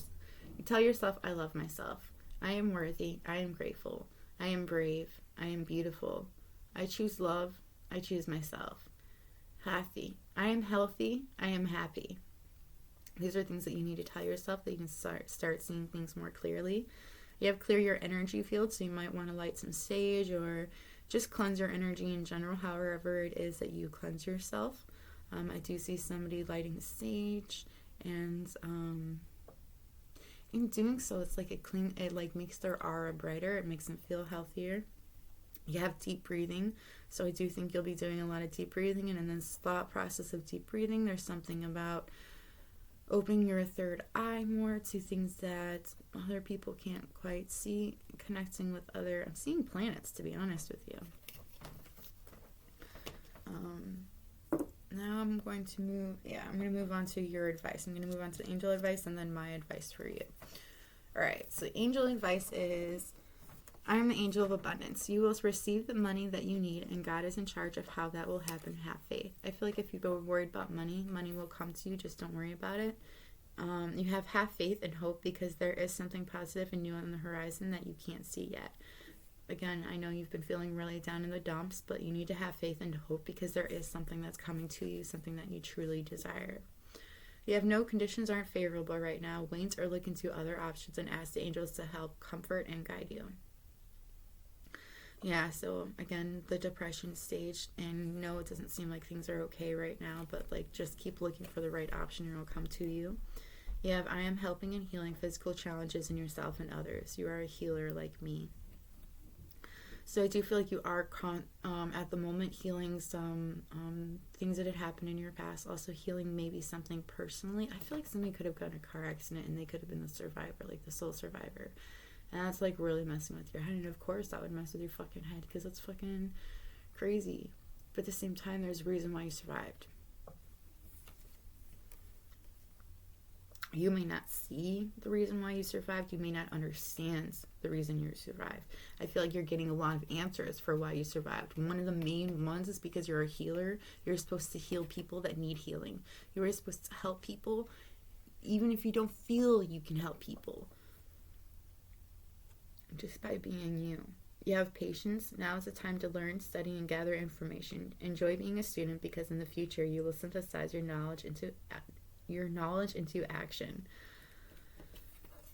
tell yourself, I love myself. I am worthy. I am grateful. I am brave. I am beautiful. I choose love. I choose myself. Happy. I am healthy. I am happy. These are things that you need to tell yourself that you can start seeing things more clearly. You have clear your energy field, so you might want to light some sage or just cleanse your energy in general, however it is that you cleanse yourself. I do see somebody lighting sage, and in doing so, it's like it like makes their aura brighter. It makes them feel healthier. You have deep breathing, so I do think you'll be doing a lot of deep breathing, and in this thought process of deep breathing, there's something about opening your third eye more to things that other people can't quite see, connecting with I'm seeing planets, to be honest with you. Now I'm going to move on to your advice. I'm going to move on to angel advice and then my advice for you. Alright, so angel advice is, I am the angel of abundance. You will receive the money that you need, and God is in charge of how that will happen. Have faith. I feel like if you go worried about money, money will come to you. Just don't worry about it. You have faith and hope, because there is something positive and new on the horizon that you can't see yet. Again, I know you've been feeling really down in the dumps, but you need to have faith and hope, because there is something that's coming to you, something that you truly desire. You have no conditions aren't favorable right now. Wait or look into other options and ask the angels to help comfort and guide you. Yeah, so again, the depression stage, and no, it doesn't seem like things are okay right now, but like just keep looking for the right option and it'll come to you. You have, I am helping and healing physical challenges in yourself and others. You are a healer like me. So I do feel like you are at the moment healing some things that had happened in your past. Also healing maybe something personally. I feel like somebody could have gotten a car accident and they could have been the survivor, like the sole survivor. And that's like really messing with your head. And of course that would mess with your fucking head because it's fucking crazy. But at the same time, there's a reason why you survived. You may not see the reason why you survived. You may not understand the reason you survived. I feel like you're getting a lot of answers for why you survived. One of the main ones is because you're a healer. You're supposed to heal people that need healing. You're supposed to help people even if you don't feel you can help people. Just by being you. You have patience. Now is the time to learn, study, and gather information. Enjoy being a student because in the future you will synthesize your knowledge into action.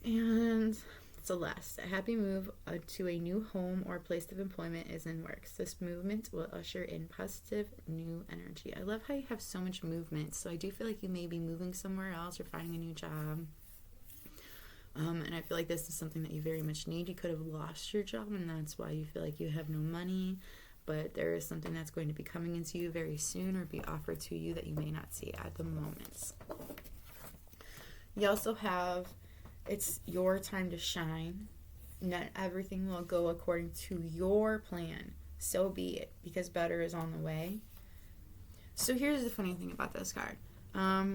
And Celeste, a happy move to a new home or place of employment is in works. This movement will usher in positive new energy. I love how you have so much movement. So I do feel like you may be moving somewhere else or finding a new job. And I feel like this is something that you very much need. You could have lost your job and that's why you feel like you have no money. But there is something that's going to be coming into you very soon or be offered to you that you may not see at the moment. You also have, it's your time to shine. Not everything will go according to your plan. So be it, because better is on the way. So here's the funny thing about this card.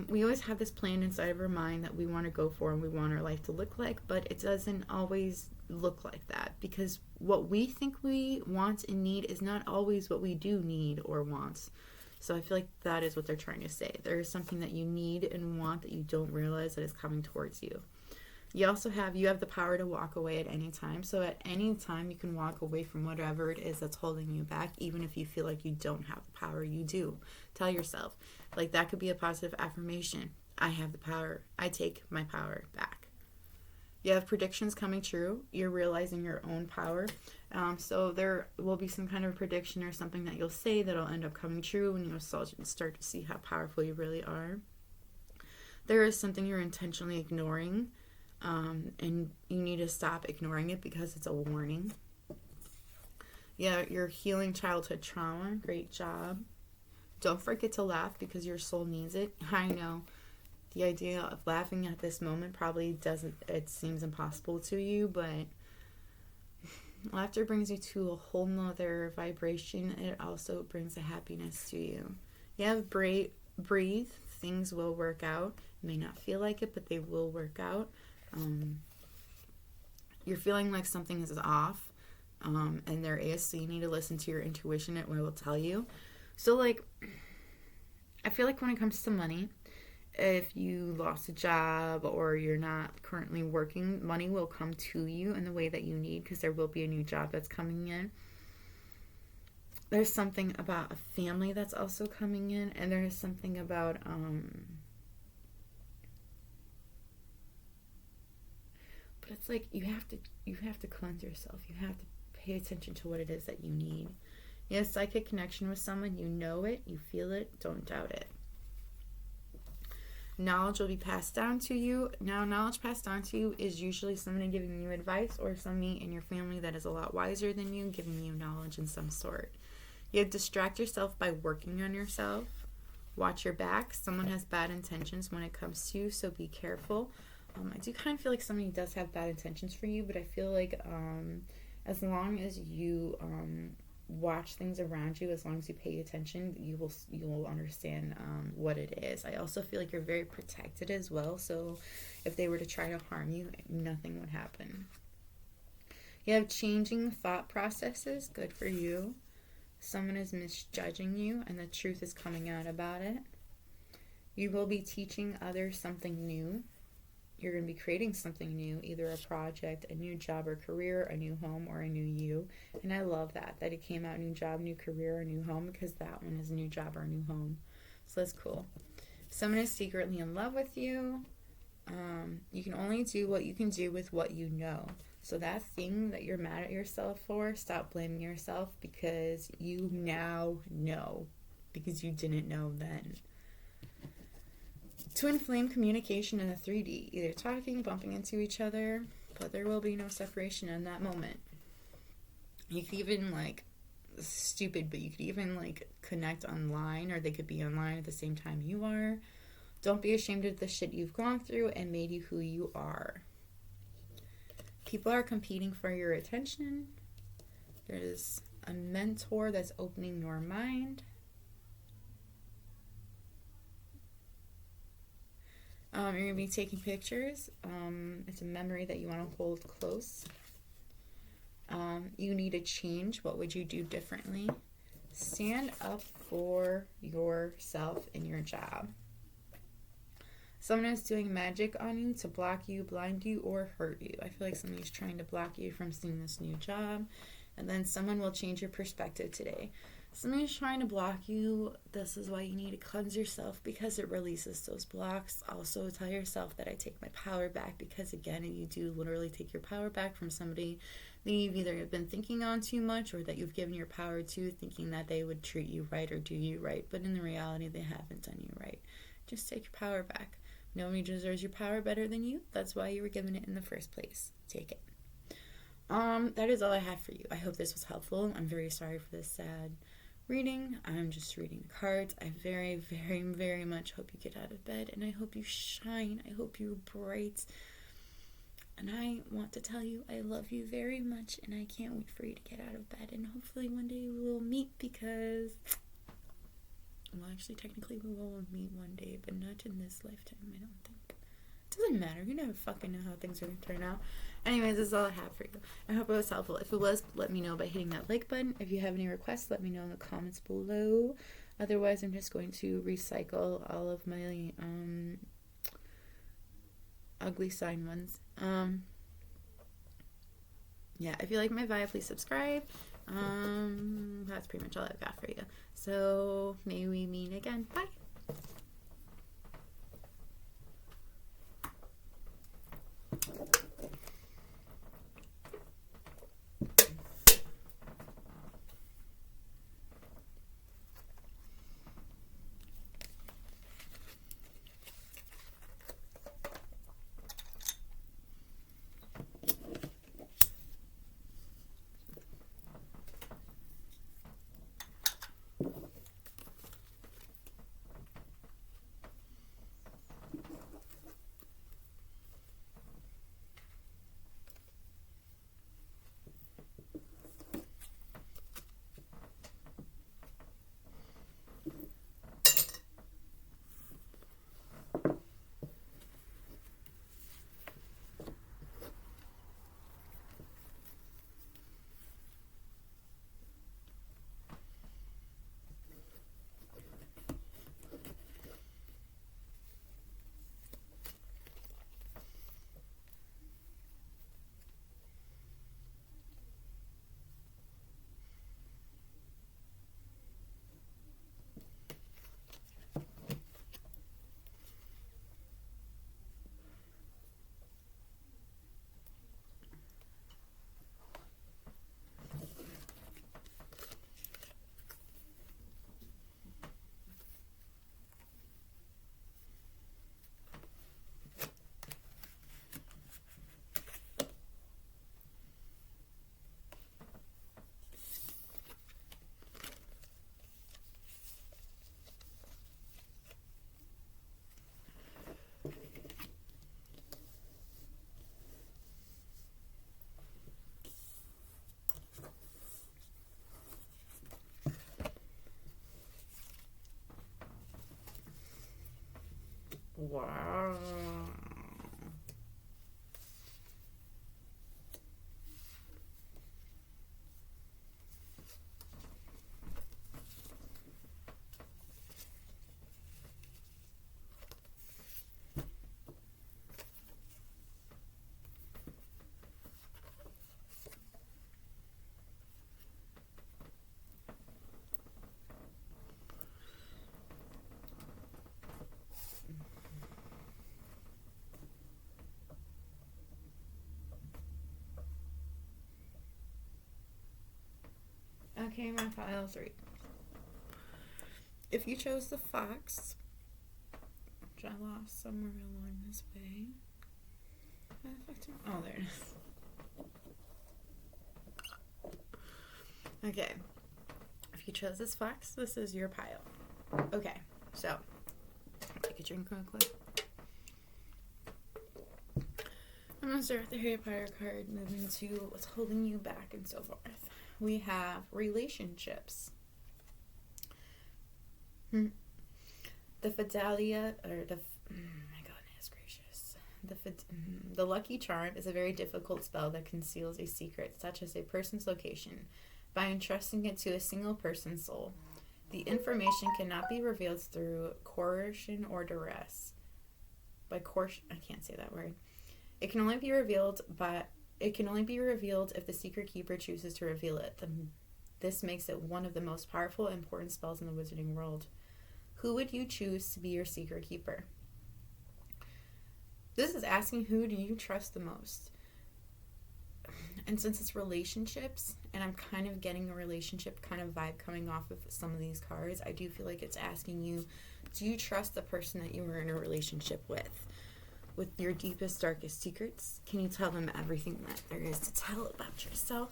We always have this plan inside of our mind that we want to go for and we want our life to look like, but it doesn't always look like that because what we think we want and need is not always what we do need or want. So I feel like that is what they're trying to say. There is something that you need and want that you don't realize that is coming towards you. You also have the power to walk away at any time. So at any time you can walk away from whatever it is that's holding you back, even if you feel like you don't have the power. You do. Tell yourself. Like that could be a positive affirmation. I have the power. I take my power back. You have predictions coming true. You're realizing your own power. So there will be some kind of prediction or something that you'll say that'll end up coming true and you'll start to see how powerful you really are. There is something you're intentionally ignoring. And you need to stop ignoring it because it's a warning. Yeah, you're healing childhood trauma. Great job. Don't forget to laugh because your soul needs it. I know the idea of laughing at this moment probably it seems impossible to you, but laughter brings you to a whole nother vibration. It also brings a happiness to you. You have breathe. Things will work out. You may not feel like it, but they will work out. You're feeling like something is off, and there is, so you need to listen to your intuition. It will tell you. So like, I feel like when it comes to money, if you lost a job or you're not currently working, money will come to you in the way that you need because there will be a new job that's coming in. There's something about a family that's also coming in, and there's something about but it's like you have to cleanse yourself. You have to pay attention to what it is that you need. You have a psychic connection with someone. You know it. You feel it. Don't doubt it. Knowledge will be passed down to you. Now, knowledge passed down to you is usually somebody giving you advice or somebody in your family that is a lot wiser than you, giving you knowledge in some sort. You distract yourself by working on yourself. Watch your back. Someone has bad intentions when it comes to you, so be careful. I do kind of feel like somebody does have bad intentions for you, but I feel like as long as you watch things around you, as long as you pay attention, you will understand what it is. I also feel like you're very protected as well, so if they were to try to harm you, nothing would happen. You have changing thought processes. Good for you. Someone is misjudging you, and the truth is coming out about it. You will be teaching others something new. You're going to be creating something new, either a project, a new job or career, a new home, or a new you. And I love that it came out new job, new career, or new home, because that one is a new job or a new home. So that's cool. Someone is secretly in love with you. You can only do what you can do with what you know. So that thing that you're mad at yourself for, stop blaming yourself because you now know because you didn't know then. Twin flame communication in a 3D, either talking, bumping into each other, but there will be no separation in that moment. You could even, like, stupid, but you could even, like, connect online, or they could be online at the same time you are. Don't be ashamed of the shit you've gone through and made you who you are. People are competing for your attention. There's a mentor that's opening your mind. You're going to be taking pictures. It's a memory that you want to hold close. You need to change. What would you do differently? Stand up for yourself in your job. Someone is doing magic on you to block you, blind you, or hurt you. I feel like somebody's trying to block you from seeing this new job. And then someone will change your perspective today. Somebody's trying to block you. This is why you need to cleanse yourself, because it releases those blocks. Also, tell yourself that I take my power back, because, again, you do literally take your power back from somebody that you've either been thinking on too much, or that you've given your power to, thinking that they would treat you right or do you right. But in the reality, they haven't done you right. Just take your power back. Nobody deserves your power better than you. That's why you were given it in the first place. Take it. That is all I have for you. I hope this was helpful. I'm very sorry for this sad reading. I'm just reading the cards. I very, very, very much hope you get out of bed, and I hope you shine. I hope you're bright. And I want to tell you I love you very much, and I can't wait for you to get out of bed. And hopefully one day we will meet, because, well, actually, technically we will meet one day, but not in this lifetime, I don't think. It doesn't matter. You never fucking know how things are going to turn out. Anyways, this is all I have for you. I hope it was helpful. If it was, let me know by hitting that like button. If you have any requests, let me know in the comments below. Otherwise, I'm just going to recycle all of my ugly sign ones. Yeah, if you like my vibe, please subscribe. That's pretty much all I've got for you. So, may we meet again. Bye. Wow. Okay, my file 3. If you chose the fox, which I lost somewhere along this way. Oh, there it is. Okay. If you chose this fox, this is your pile. Okay, so take a drink real quick. I'm going to start with the Harry Potter card, moving to what's holding you back and so forth. We have relationships. The Fidelia, or the, my goodness gracious. The Lucky Charm is a very difficult spell that conceals a secret, such as a person's location, by entrusting it to a single person's soul. The information cannot be revealed through coercion or duress. By coercion, I can't say that word. It can only be revealed if the secret keeper chooses to reveal it. This makes it one of the most powerful and important spells in the wizarding world. Who would you choose to be your secret keeper? This is asking, who do you trust the most? And since it's relationships, and I'm kind of getting a relationship kind of vibe coming off of some of these cards, I do feel like it's asking you, do you trust the person that you were in a relationship with? With your deepest, darkest secrets? Can you tell them everything that there is to tell about yourself?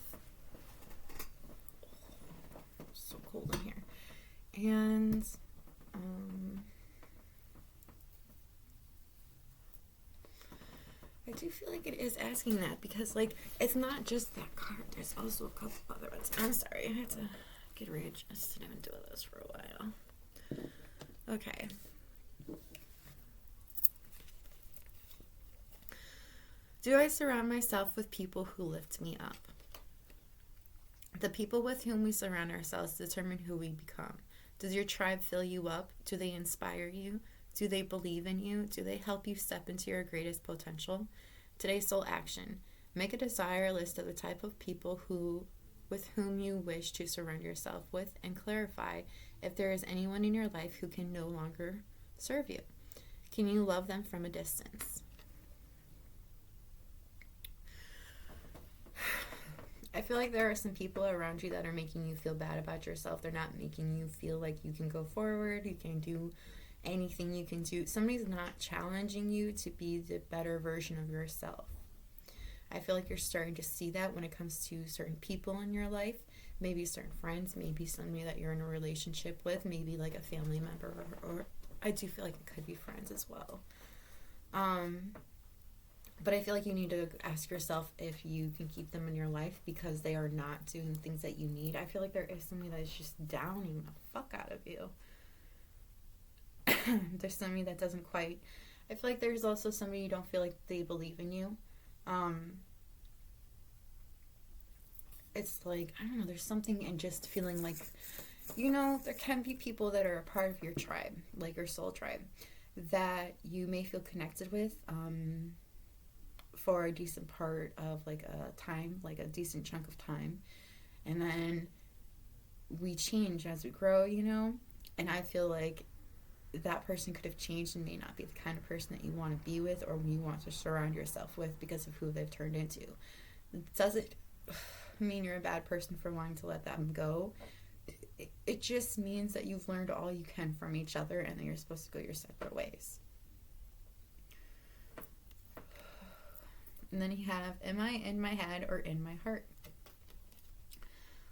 Oh, so cold in here. And I do feel like it is asking that because, like, it's not just that card. There's also a couple other ones. I'm sorry. I had to get readjusted. I've been doing this for a while. Okay. Do I surround myself with people who lift me up? The people with whom we surround ourselves determine who we become. Does your tribe fill you up? Do they inspire you? Do they believe in you? Do they help you step into your greatest potential? Today's soul action. Make a desire list of the type of people with whom you wish to surround yourself with, and clarify if there is anyone in your life who can no longer serve you. Can you love them from a distance? I feel like there are some people around you that are making you feel bad about yourself. They're not making you feel like you can go forward, you can do anything you can do. Somebody's not challenging you to be the better version of yourself. I feel like you're starting to see that when it comes to certain people in your life. Maybe certain friends, maybe somebody that you're in a relationship with, maybe like a family member, or I do feel like it could be friends as well. But I feel like you need to ask yourself if you can keep them in your life because they are not doing things that you need. I feel like there is somebody that is just downing the fuck out of you. There's somebody that doesn't quite... I feel like there's also somebody you don't feel like they believe in you. It's like, I don't know, there's something in just feeling like, you know, there can be people that are a part of your tribe, like your soul tribe, that you may feel connected with, for a decent part of like a time, like a decent chunk of time, and then we change as we grow, you know. And I feel like that person could have changed and may not be the kind of person that you want to be with or you want to surround yourself with because of who they've turned into. It doesn't mean you're a bad person for wanting to let them go. It just means that you've learned all you can from each other and that you're supposed to go your separate ways. And then you have, am I in my head or in my heart?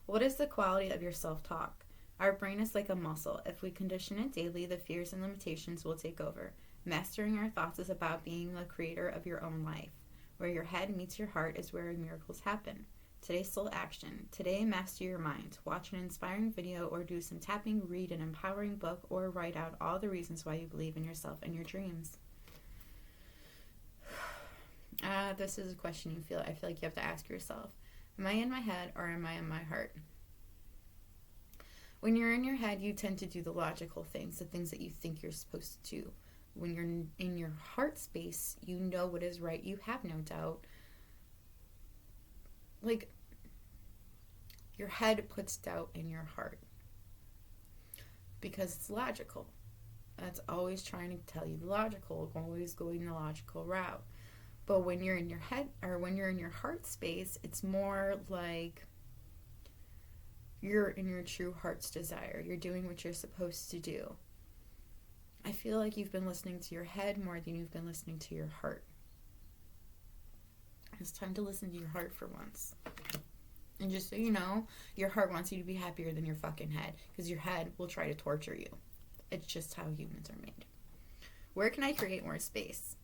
What is the quality of your self-talk? Our brain is like a muscle. If we condition it daily, the fears and limitations will take over. Mastering our thoughts is about being the creator of your own life. Where your head meets your heart is where miracles happen. Today's soul action. Today, master your mind. Watch an inspiring video or do some tapping, read an empowering book, or write out all the reasons why you believe in yourself and your dreams. This is a question I feel like you have to ask yourself. Am I in my head or am I in my heart? When you're in your head, you tend to do the logical things, the things that you think you're supposed to do. When you're in your heart space, you know what is right. You have no doubt. Like, your head puts doubt in your heart because it's logical. That's always trying to tell you the logical, always going the logical route. But when you're in your head, or when you're in your heart space, it's more like you're in your true heart's desire. You're doing what you're supposed to do. I feel like you've been listening to your head more than you've been listening to your heart. It's time to listen to your heart for once. And just so you know, your heart wants you to be happier than your fucking head, because your head will try to torture you. It's just how humans are made. Where can I create more space?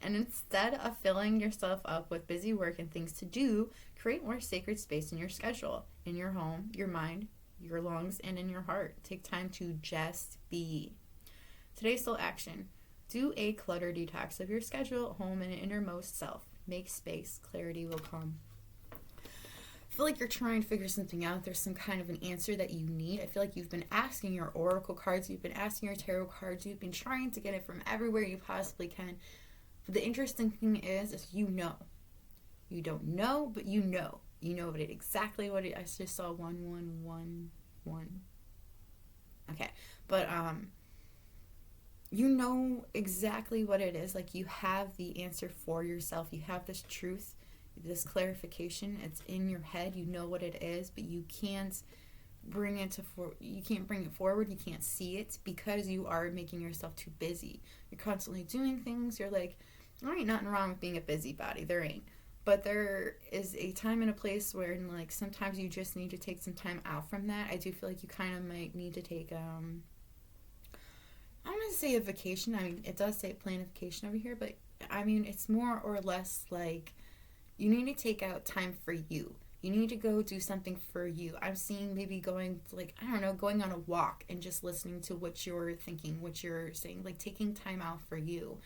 And instead of filling yourself up with busy work and things to do, create more sacred space in your schedule, in your home, your mind, your lungs, and in your heart. Take time to just be. Today's soul action. Do a clutter detox of your schedule, home, and innermost self. Make space. Clarity will come. I feel like you're trying to figure something out. There's some kind of an answer that you need. I feel like you've been asking your oracle cards. You've been asking your tarot cards. You've been trying to get it from everywhere you possibly can. But the interesting thing is you know. You don't know, but you know. You know exactly what it is. I just saw 1111. Okay. But, you know exactly what it is. Like, you have the answer for yourself. You have this truth, this clarification. It's in your head. You know what it is, but you can't bring it forward. You can't see it because you are making yourself too busy. You're constantly doing things. You're like, there ain't nothing wrong with being a busybody. There ain't. But there is a time and a place where, like, sometimes you just need to take some time out from that. I do feel like you kind of might need to take, I'm going to say a vacation. I mean, it does say plan a vacation over here, but, I mean, it's more or less like you need to take out time for you. You need to go do something for you. I'm seeing maybe going, like, I don't know, going on a walk and just listening to what you're thinking, what you're saying, like taking time out for you.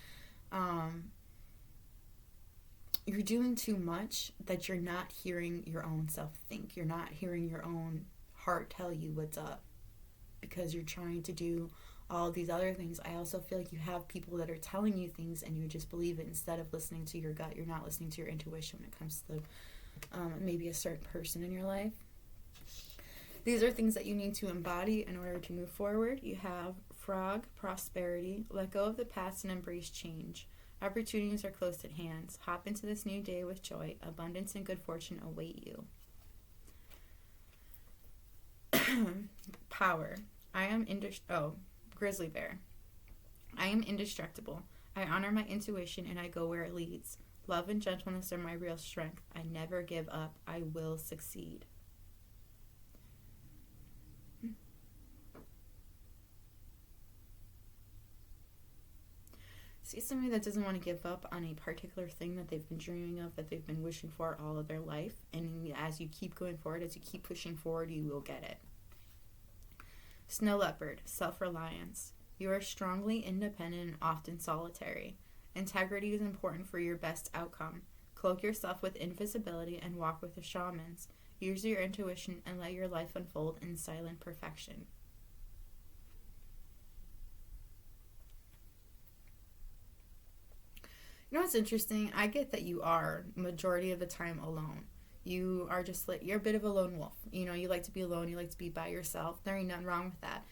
You're doing too much that you're not hearing your own self think. You're not hearing your own heart tell you what's up because you're trying to do all these other things. I also feel like you have people that are telling you things and you just believe it instead of listening to your gut. You're not listening to your intuition when it comes to maybe a certain person in your life. These are things that you need to embody in order to move forward. You have frog, prosperity, let go of the past and embrace change. Opportunities are close at hand. Hop into this new day with joy. Abundance and good fortune await you. Power. Grizzly bear. I am indestructible. I honor my intuition and I go where it leads. Love and gentleness are my real strength. I never give up. I will succeed. See somebody that doesn't want to give up on a particular thing that they've been dreaming of, that they've been wishing for all of their life. And as you keep going forward, as you keep pushing forward, you will get it. Snow leopard, self-reliance. You are strongly independent and often solitary. Integrity is important for your best outcome. Cloak yourself with invisibility and walk with the shamans. Use your intuition and let your life unfold in silent perfection. You know what's interesting? I get that you are majority of the time alone. You are just like, you're a bit of a lone wolf. You know, you like to be alone. You like to be by yourself. There ain't nothing wrong with that.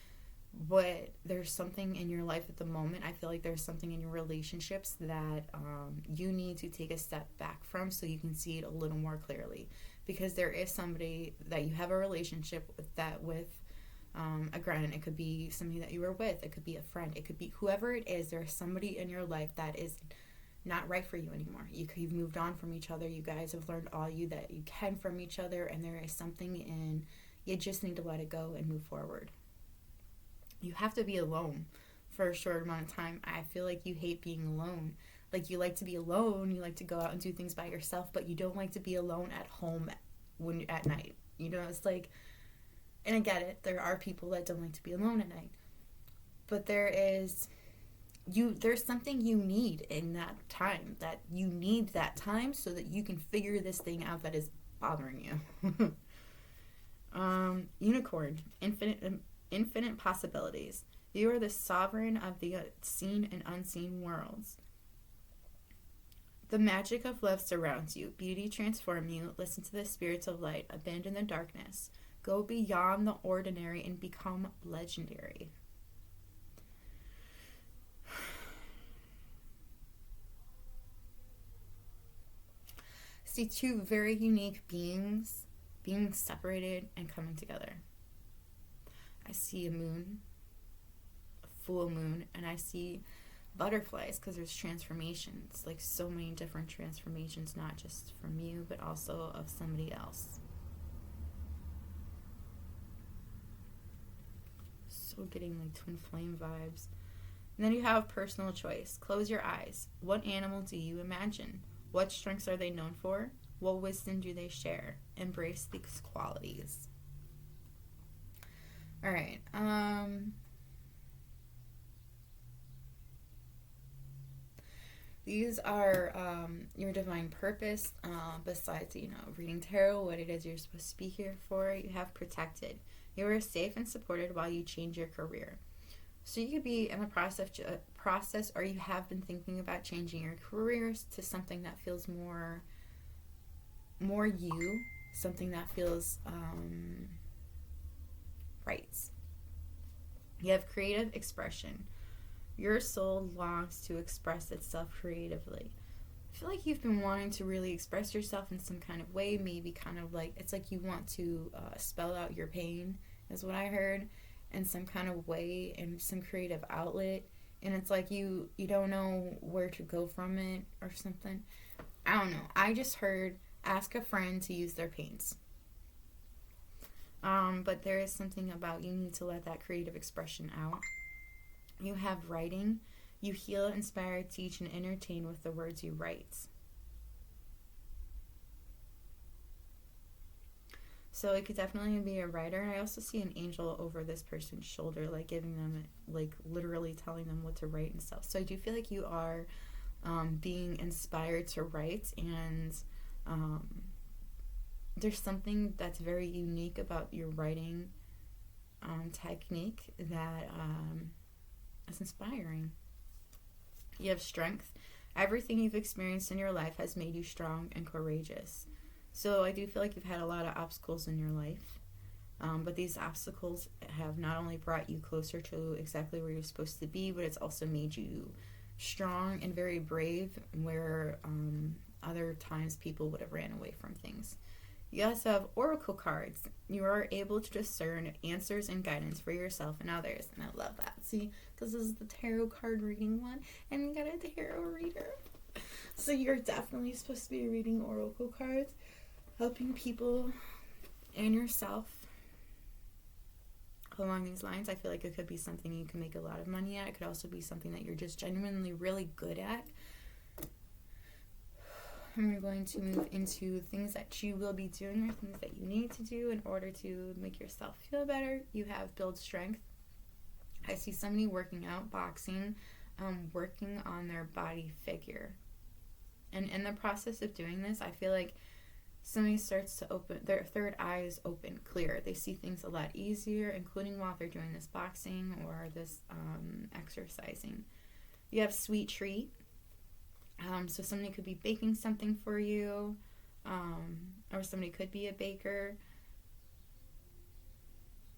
But there's something in your life at the moment. I feel like there's something in your relationships that you need to take a step back from so you can see it a little more clearly. Because there is somebody that you have a relationship with again, it could be somebody that you were with. It could be a friend. It could be whoever it is. There's somebody in your life that is not right for you anymore. You've moved on from each other. You guys have learned all that you can from each other, and there is something in you just need to let it go and move forward. You have to be alone for a short amount of time. I feel like you hate being alone. Like, you like to be alone, you like to go out and do things by yourself, but you don't like to be alone at home at night. You know, it's like, and I get it, there are people that don't like to be alone at night. But there's something you need in that time, that you need that time so that you can figure this thing out that is bothering you. Unicorn, infinite possibilities. You are the sovereign of the seen and unseen worlds. The magic of love surrounds you. Beauty transforms you. Listen to the spirits of light. Abandon the darkness. Go beyond the ordinary and become legendary. See two very unique beings being separated and coming together. I see a moon, a full moon, and I see butterflies because there's transformations, like so many different transformations, not just from you, but also of somebody else. still getting like twin flame vibes. And then you have personal choice. Close your eyes. What animal do you imagine? What strengths are they known for? What wisdom do they share? Embrace these qualities. All right. These are your divine purpose. Besides, reading tarot, what it is you're supposed to be here for. You have protected. You are safe and supported while you change your career. So you could be in the process, or you have been thinking about changing your careers to something that feels more you, something that feels right. You have creative expression. Your soul longs to express itself creatively. I feel like you've been wanting to really express yourself in some kind of way, maybe kind of like, it's like you want to spell out your pain, is what I heard, in some kind of way, in some creative outlet. And it's like you don't know where to go from it or something. I don't know. I just heard ask a friend to use their paints. But there is something about you need to let that creative expression out. You have writing. You heal, inspire, teach, and entertain with the words you write. So it could definitely be a writer. And I also see an angel over this person's shoulder, like giving them, like literally telling them what to write and stuff. So I do feel like you are being inspired to write, and there's something that's very unique about your writing technique that is inspiring. You have strength. Everything you've experienced in your life has made you strong and courageous. So I do feel like you've had a lot of obstacles in your life, but these obstacles have not only brought you closer to exactly where you're supposed to be, but it's also made you strong and very brave, where other times people would have ran away from things. You also have oracle cards. You are able to discern answers and guidance for yourself and others. And I love that. See, because this is the tarot card reading one, and you got a tarot reader. So you're definitely supposed to be reading oracle cards, helping people and yourself along these lines. I feel like it could be something you can make a lot of money at. It could also be something that you're just genuinely really good at. And we're going to move into things that you will be doing or things that you need to do in order to make yourself feel better. You have build strength. I see somebody working out, boxing, working on their body figure. And in the process of doing this, I feel like somebody starts to open, their third eye is open, clear. They see things a lot easier, including while they're doing this boxing or this exercising. You have sweet treat. So somebody could be baking something for you, or somebody could be a baker.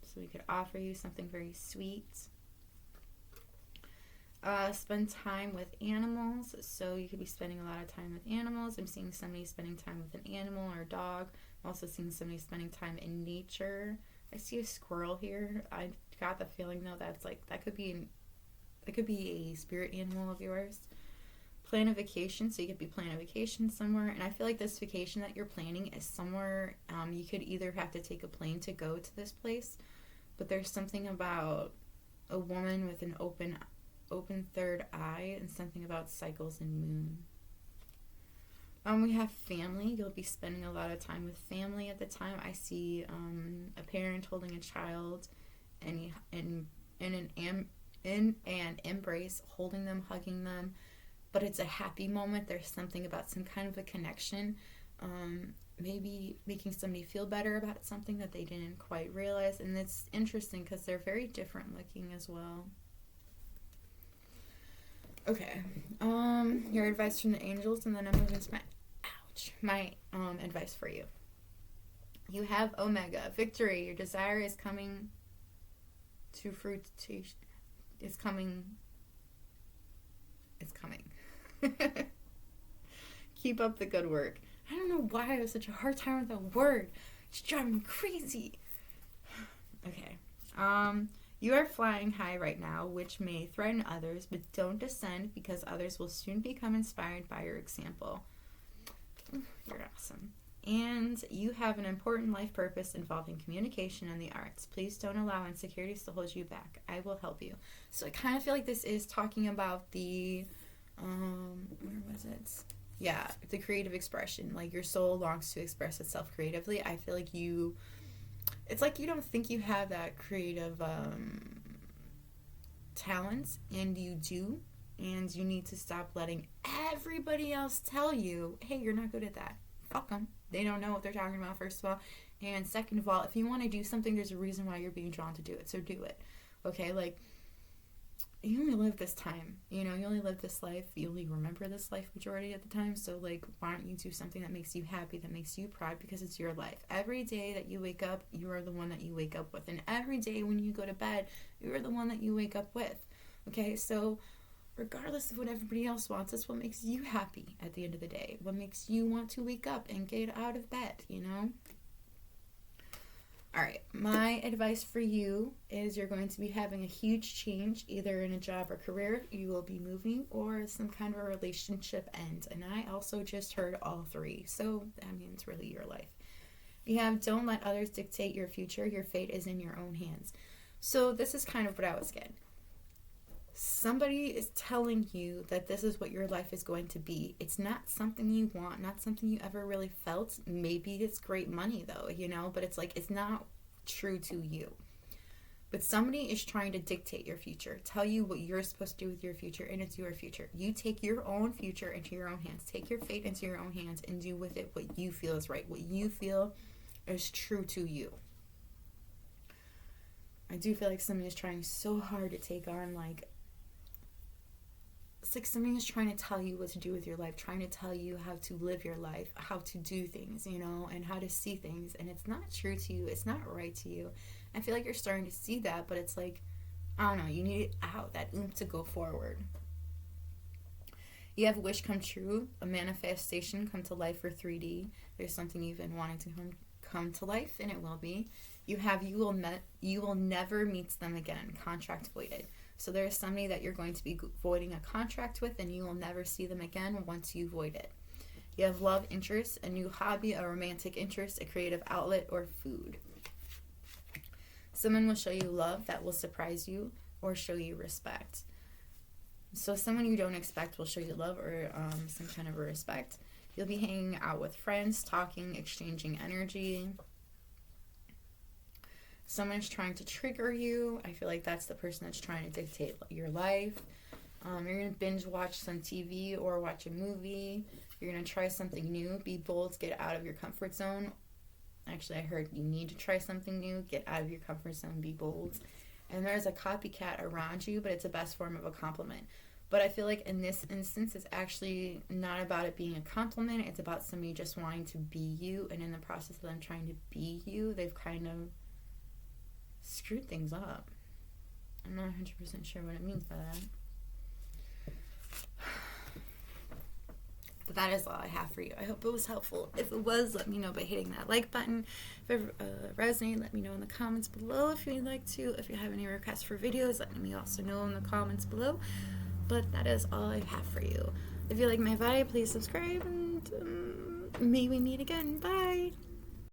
So we could offer you something very sweet. Spend time with animals. So you could be spending a lot of time with animals. I'm seeing somebody spending time with an animal or a dog. I'm also seeing somebody spending time in nature. I see a squirrel here. I got the feeling though that could be a spirit animal of yours. Plan a vacation, so you could be planning a vacation somewhere, and I feel like this vacation that you're planning is somewhere, you could either have to take a plane to go to this place, but there's something about a woman with an open third eye, and something about cycles and moon. We have family. You'll be spending a lot of time with family at the time. I see a parent holding a child, and in an embrace, holding them, hugging them. But it's a happy moment. There's something about some kind of a connection. Maybe making somebody feel better about something that they didn't quite realize. And it's interesting because they're very different looking as well. Okay. Your advice from the angels, and then I'm moving to my advice for you. You have Omega. Victory. Your desire is coming to fruition. It's coming. Keep up the good work. I don't know why I have such a hard time with that word. It's driving me crazy. Okay. You are flying high right now, which may threaten others, but don't descend because others will soon become inspired by your example. You're awesome. and you have an important life purpose involving communication and the arts. Please don't allow insecurities to hold you back. I will help you. So I kind of feel like this is talking about the, where was it? Yeah, the creative expression. Like, your soul longs to express itself creatively. I feel like it's like you don't think you have that creative talent, and you do. And you need to stop letting everybody else tell you, hey, you're not good at that. Fuck them. They don't know what they're talking about, first of all. And second of all, if you want to do something, there's a reason why you're being drawn to do it. So do it. Okay? Like, you only live this time. You know, you only live this life. You only remember this life majority of the time. So, like, why don't you do something that makes you happy, that makes you proud, because it's your life. Every day that you wake up, you are the one that you wake up with. And every day when you go to bed, you are the one that you wake up with. Okay? So, regardless of what everybody else wants, it's what makes you happy at the end of the day. What makes you want to wake up and get out of bed, you know? All right, my advice for you is you're going to be having a huge change, either in a job or career. You will be moving, or some kind of a relationship end. And I also just heard all three. So that means really your life. You have, don't let others dictate your future. Your fate is in your own hands. So this is kind of what I was getting. Somebody is telling you that this is what your life is going to be. It's not something you want, not something you ever really felt. Maybe it's great money though, you know, but it's like, it's not true to you. But somebody is trying to dictate your future, tell you what you're supposed to do with your future, and it's your future. You take your own future into your own hands. Take your fate into your own hands and do with it what you feel is right, what you feel is true to you. I do feel like somebody is trying so hard to take on, like, it's like somebody is trying to tell you what to do with your life, trying to tell you how to live your life, how to do things, you know, and how to see things. And it's not true to you. It's not right to you. I feel like you're starting to see that, but it's like, I don't know, you need it out, that oomph to go forward. You have a wish come true, a manifestation come to life for 3D. There's something you've been wanting to come to life, and it will be. You have, you will never meet them again, contract voided. So there's somebody that you're going to be voiding a contract with, and you will never see them again once you void it. You have love interest, a new hobby, a romantic interest, a creative outlet, or food. Someone will show you love that will surprise you or show you respect. So someone you don't expect will show you love or some kind of a respect. You'll be hanging out with friends, talking, exchanging energy. Someone is trying to trigger you. I feel like that's the person that's trying to dictate your life. You're going to binge watch some TV or watch a movie. You're going to try something new. Be bold. Get out of your comfort zone. Actually, I heard you need to try something new. Get out of your comfort zone. Be bold. And there's a copycat around you, but it's the best form of a compliment. But I feel like in this instance, it's actually not about it being a compliment. It's about somebody just wanting to be you. And in the process of them trying to be you, they've kind of screwed things up. I'm not 100% sure what it means by that. But that is all I have for you. I hope it was helpful. If it was, let me know by hitting that like button. If it resonated, let me know in the comments below if you'd like to. If you have any requests for videos, let me also know in the comments below. But that is all I have for you. If you like my vibe, please subscribe, and may we meet again. Bye!